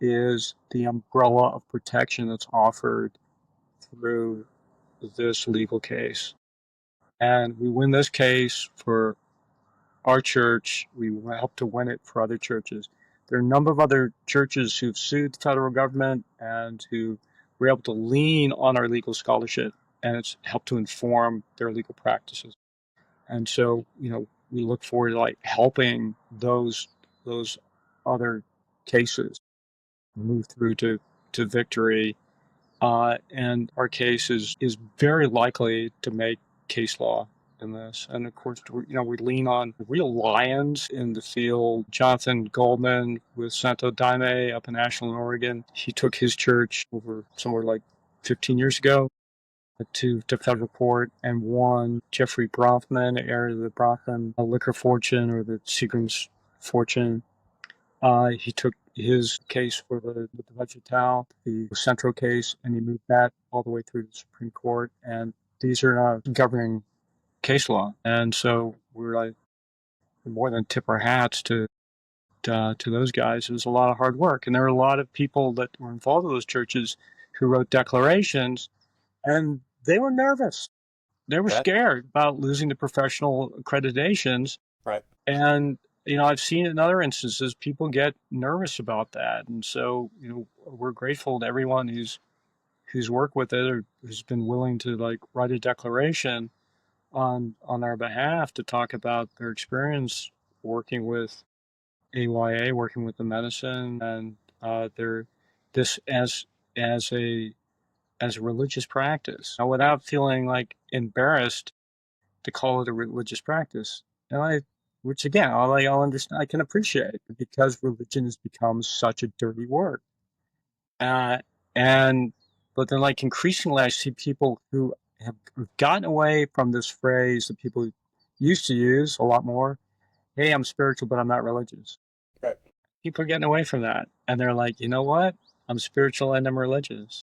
is the umbrella of protection that's offered through this legal case. And we win this case for our church. We help to win it for other churches. There are a number of other churches who've sued the federal government and who were able to lean on our legal scholarship, and it's helped to inform their legal practices. And so, we look forward to like helping those other cases move through to victory. And our case is very likely to make case law in this. And of course, we lean on real lions in the field. Jonathan Goldman with Santo Daime up in Ashland, Oregon. He took his church over somewhere like 15 years ago to federal court and won. Jeffrey Bronfman, heir to the Bronfman liquor fortune or the Seagram's fortune. He took his case for the Vegetal, the Centro case, and he moved that all the way through the Supreme Court. And these are governing case law. And so we're like more than tip our hats to those guys. It was a lot of hard work, and there were a lot of people that were involved in those churches who wrote declarations, and they were nervous. They were scared about losing the professional accreditations. Right. And I've seen in other instances people get nervous about that, and so we're grateful to everyone who's worked with it or who's been willing to like write a declaration on our behalf to talk about their experience working with AYA, working with the medicine, and their this as a religious practice, without feeling like embarrassed to call it a religious practice. And which again, I'll understand, I can appreciate, because religion has become such a dirty word. Uh, and but then, like, increasingly, I see people who have gotten away from this phrase that people used to use a lot more. Hey, I'm spiritual, but I'm not religious. Right. People are getting away from that, and they're like, you know what? I'm spiritual and I'm religious,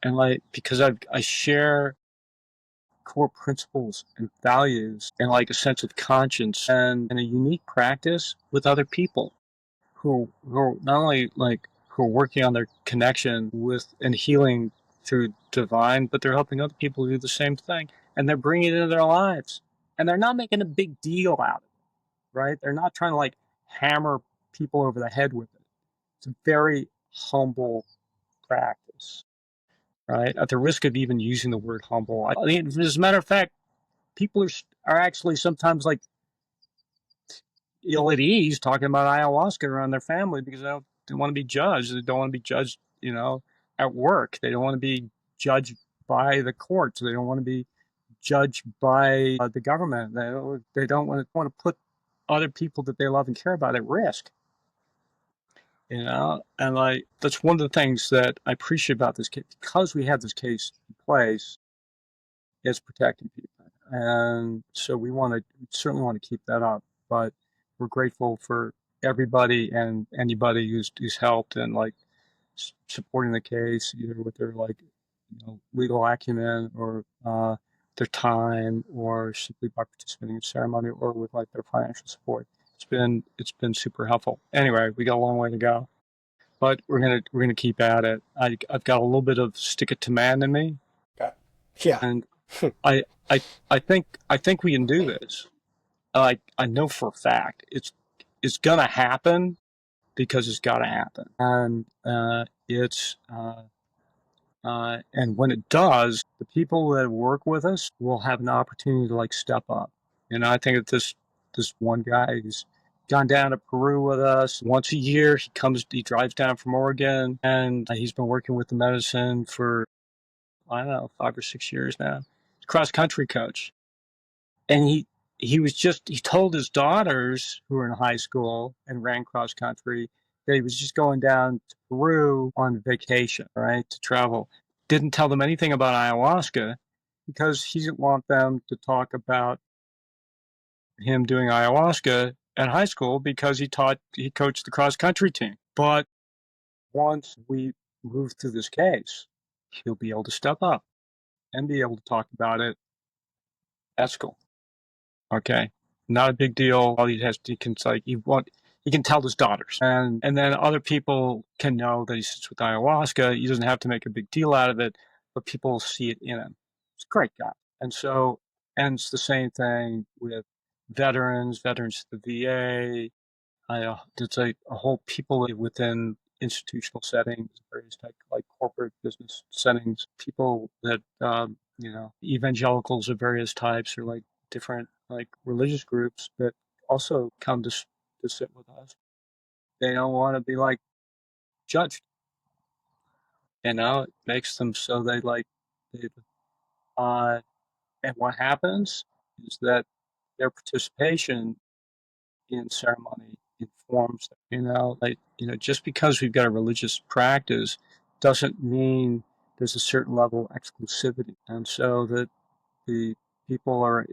and like because I share core principles and values and like a sense of conscience and a unique practice with other people who are not only like who are working on their connection with and healing through divine, but they're helping other people do the same thing, and they're bringing it into their lives, and they're not making a big deal out of it, right? They're not trying to like hammer people over the head with it. It's a very humble practice, right? At the risk of even using the word humble, I mean, as a matter of fact, people are actually sometimes like ill at ease talking about ayahuasca around their family because they want to be judged. They don't want to be judged, at work. They don't want to be judged by the courts. They don't want to be judged by the government. They don't want to put other people that they love and care about at risk. And like that's one of the things that I appreciate about this case, because we have this case in place, is protecting people. And so we certainly want to keep that up. But we're grateful for everybody and anybody who's helped and like supporting the case, either with their like legal acumen or their time, or simply by participating in ceremony, or with like their financial support. It's been super helpful. Anyway, we got a long way to go, but we're gonna keep at it. I've got a little bit of stick it to man in me, Okay. Yeah. and I I I think we can do this. I know for a fact it's gonna happen because it's got to happen, and and when it does, the people that work with us will have an opportunity to like step up. I think that this one guy, he's gone down to Peru with us once a year. He drives down from Oregon, and he's been working with the medicine for, I don't know, 5 or 6 years now. He's a cross country coach, and he told his daughters who were in high school and ran cross country that he was just going down to Peru on vacation, right, to travel. Didn't tell them anything about ayahuasca because he didn't want them to talk about him doing ayahuasca at high school, because he coached the cross country team. But once we move through this case, he'll be able to step up and be able to talk about it at school. Okay, not a big deal. All he can like he can tell his daughters, and then other people can know that he sits with ayahuasca. He doesn't have to make a big deal out of it, but people see it in him. He's a great guy, and it's the same thing with veterans to the VA. It's a whole people within institutional settings, various type like corporate business settings, people that evangelicals of various types, or like different like religious groups that also come to sit with us. They don't want to be like judged. It makes them so they and what happens is that their participation in ceremony informs them. Just because we've got a religious practice doesn't mean there's a certain level of exclusivity, and so that the people are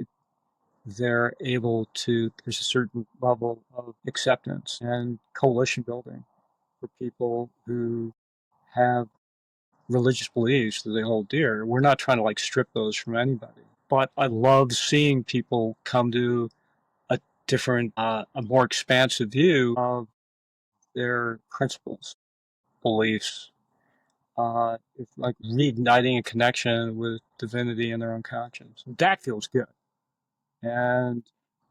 they're able to. There's a certain level of acceptance and coalition building for people who have religious beliefs that they hold dear. We're not trying to like strip those from anybody, but I love seeing people come to a a more expansive view of their principles, beliefs. It's like reigniting a connection with divinity in their own conscience. That feels good. And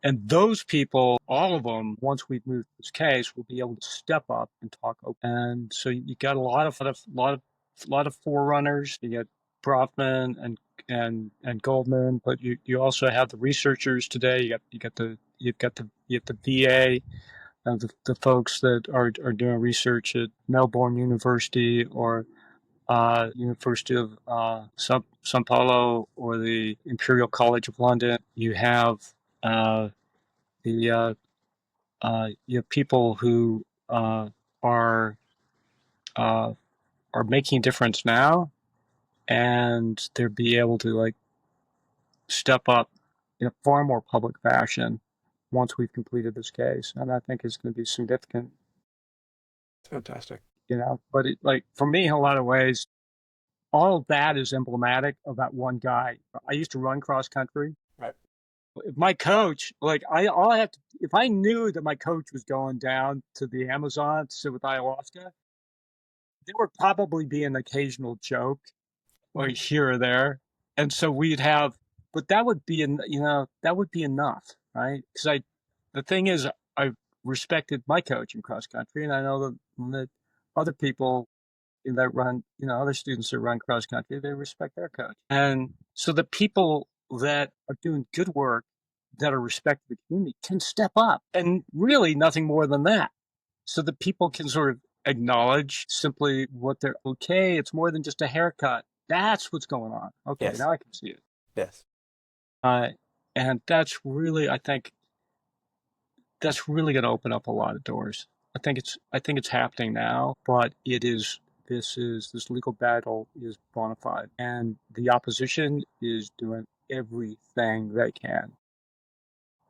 those people, all of them, once we've moved this case, will be able to step up and talk open. And so you got a lot of forerunners. You get Brofman and Goldman, but you also have the researchers today. You have the VA, the folks that are doing research at Melbourne University, or University of São Paulo, or the Imperial College of London. You have uh, the you have people who are uh, are making a difference now, and they'll be able to like step up in a far more public fashion once we've completed this case, and I think it's going to be significant. Fantastic. But like for me, in a lot of ways, all of that is emblematic of that one guy. I used to run cross country. Right. If my coach, like all I have to, if I knew that my coach was going down to the Amazon to sit with ayahuasca, there would probably be an occasional joke or here or there, and so we'd have, but that would be, that would be enough, right? Because the thing is, I respected my coach in cross country, and I know that other people that run, other students that run cross country, they respect their coach. And so the people that are doing good work, that are respected the community, can step up, and really nothing more than that. So that people can sort of acknowledge simply what they're okay. It's more than just a haircut. That's what's going on. Okay, Yes. now I can see it. Yes. Uh, and I think that's really going to open up a lot of doors. I think it's happening now, but this legal battle is bona fide, and the opposition is doing everything they can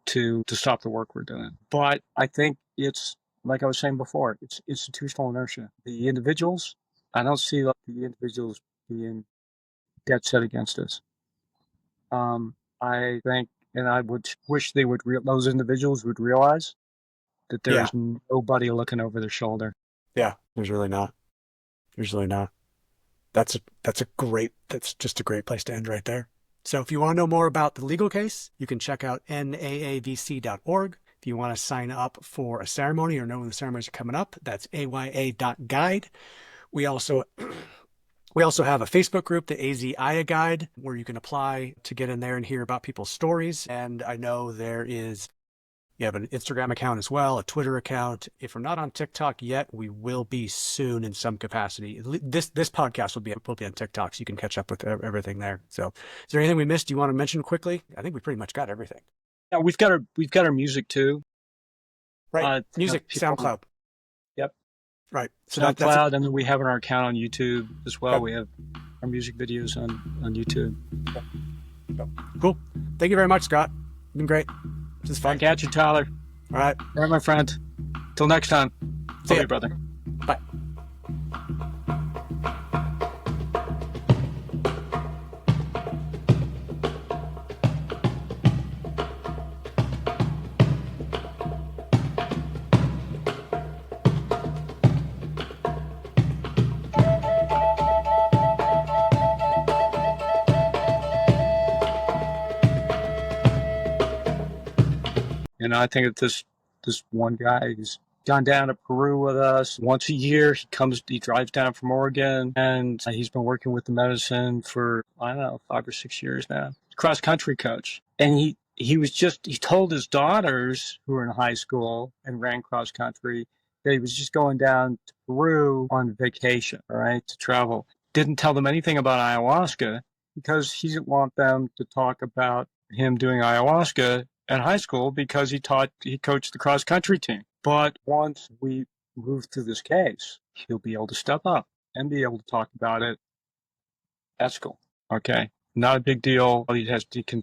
to stop the work we're doing. But I think it's, like I was saying before, it's institutional inertia. The individuals, I don't see the individuals being dead set against us. I think, and I would wish those individuals would realize that there Yeah. is nobody looking over their shoulder. Yeah. There's really not. There's really not. That's just a great place to end right there. So if you want to know more about the legal case, you can check out naavc.org. If you want to sign up for a ceremony or know when the ceremonies are coming up, that's aya.guide. We also have a Facebook group, the AZ Aya Guide, where you can apply to get in there and hear about people's stories. And I know you have an Instagram account as well, a Twitter account. If we're not on TikTok yet, we will be soon in some capacity. This podcast will be on TikTok, so you can catch up with everything there. So, is there anything we missed you want to mention quickly? I think we pretty much got everything. Yeah, we've got our music too. Right, music, SoundCloud. Yep. Right, so SoundCloud, and then we have our account on YouTube as well. Okay. We have our music videos on YouTube. Okay. Cool. Thank you very much, Scott. It's been great. This is fun. Back at you, Tyler. All right. All right, my friend. Till next time. See you, brother. Bye. I think that this one guy, he's gone down to Peru with us once a year. He drives down from Oregon, and he's been working with the medicine for, I don't know, 5 or 6 years now. Cross country coach. And he told his daughters who were in high school and ran cross country that he was just going down to Peru on vacation, all right, to travel. Didn't tell them anything about ayahuasca because he didn't want them to talk about him doing ayahuasca at high school because he coached the cross country team. But once we move through this case, he'll be able to step up and be able to talk about it at school. Okay, not a big deal. He can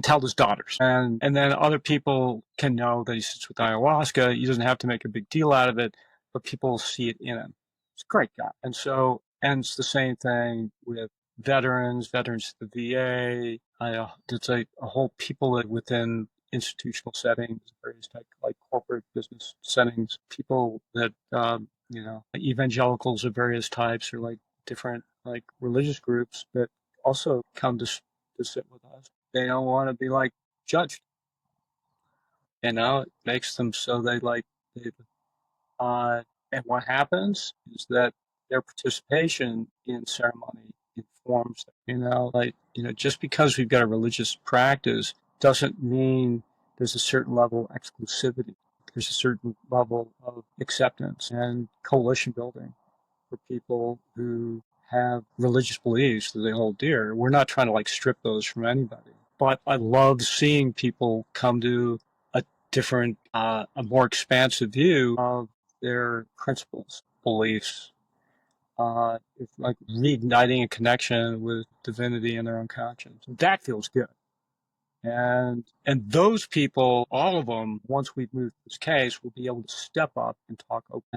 tell his daughters, and then other people can know that he sits with ayahuasca. He doesn't have to make a big deal out of it, but people see it in him. It's a great guy, and it's the same thing with veterans of the VA. There's a whole people that within institutional settings, various type like corporate business settings, people that evangelicals of various types or like different like religious groups that also come to sit with us. They don't want to be like judged. It makes them so and what happens is that their participation in ceremony informs them. Just because we've got a religious practice doesn't mean there's a certain level of exclusivity. There's a certain level of acceptance and coalition building for people who have religious beliefs that they hold dear. We're not trying to strip those from anybody. But I love seeing people come to a different, a more expansive view of their principles, beliefs, it's like reigniting a connection with divinity and their own conscience. That feels good. And those people, all of them, once we've moved this case, will be able to step up and talk open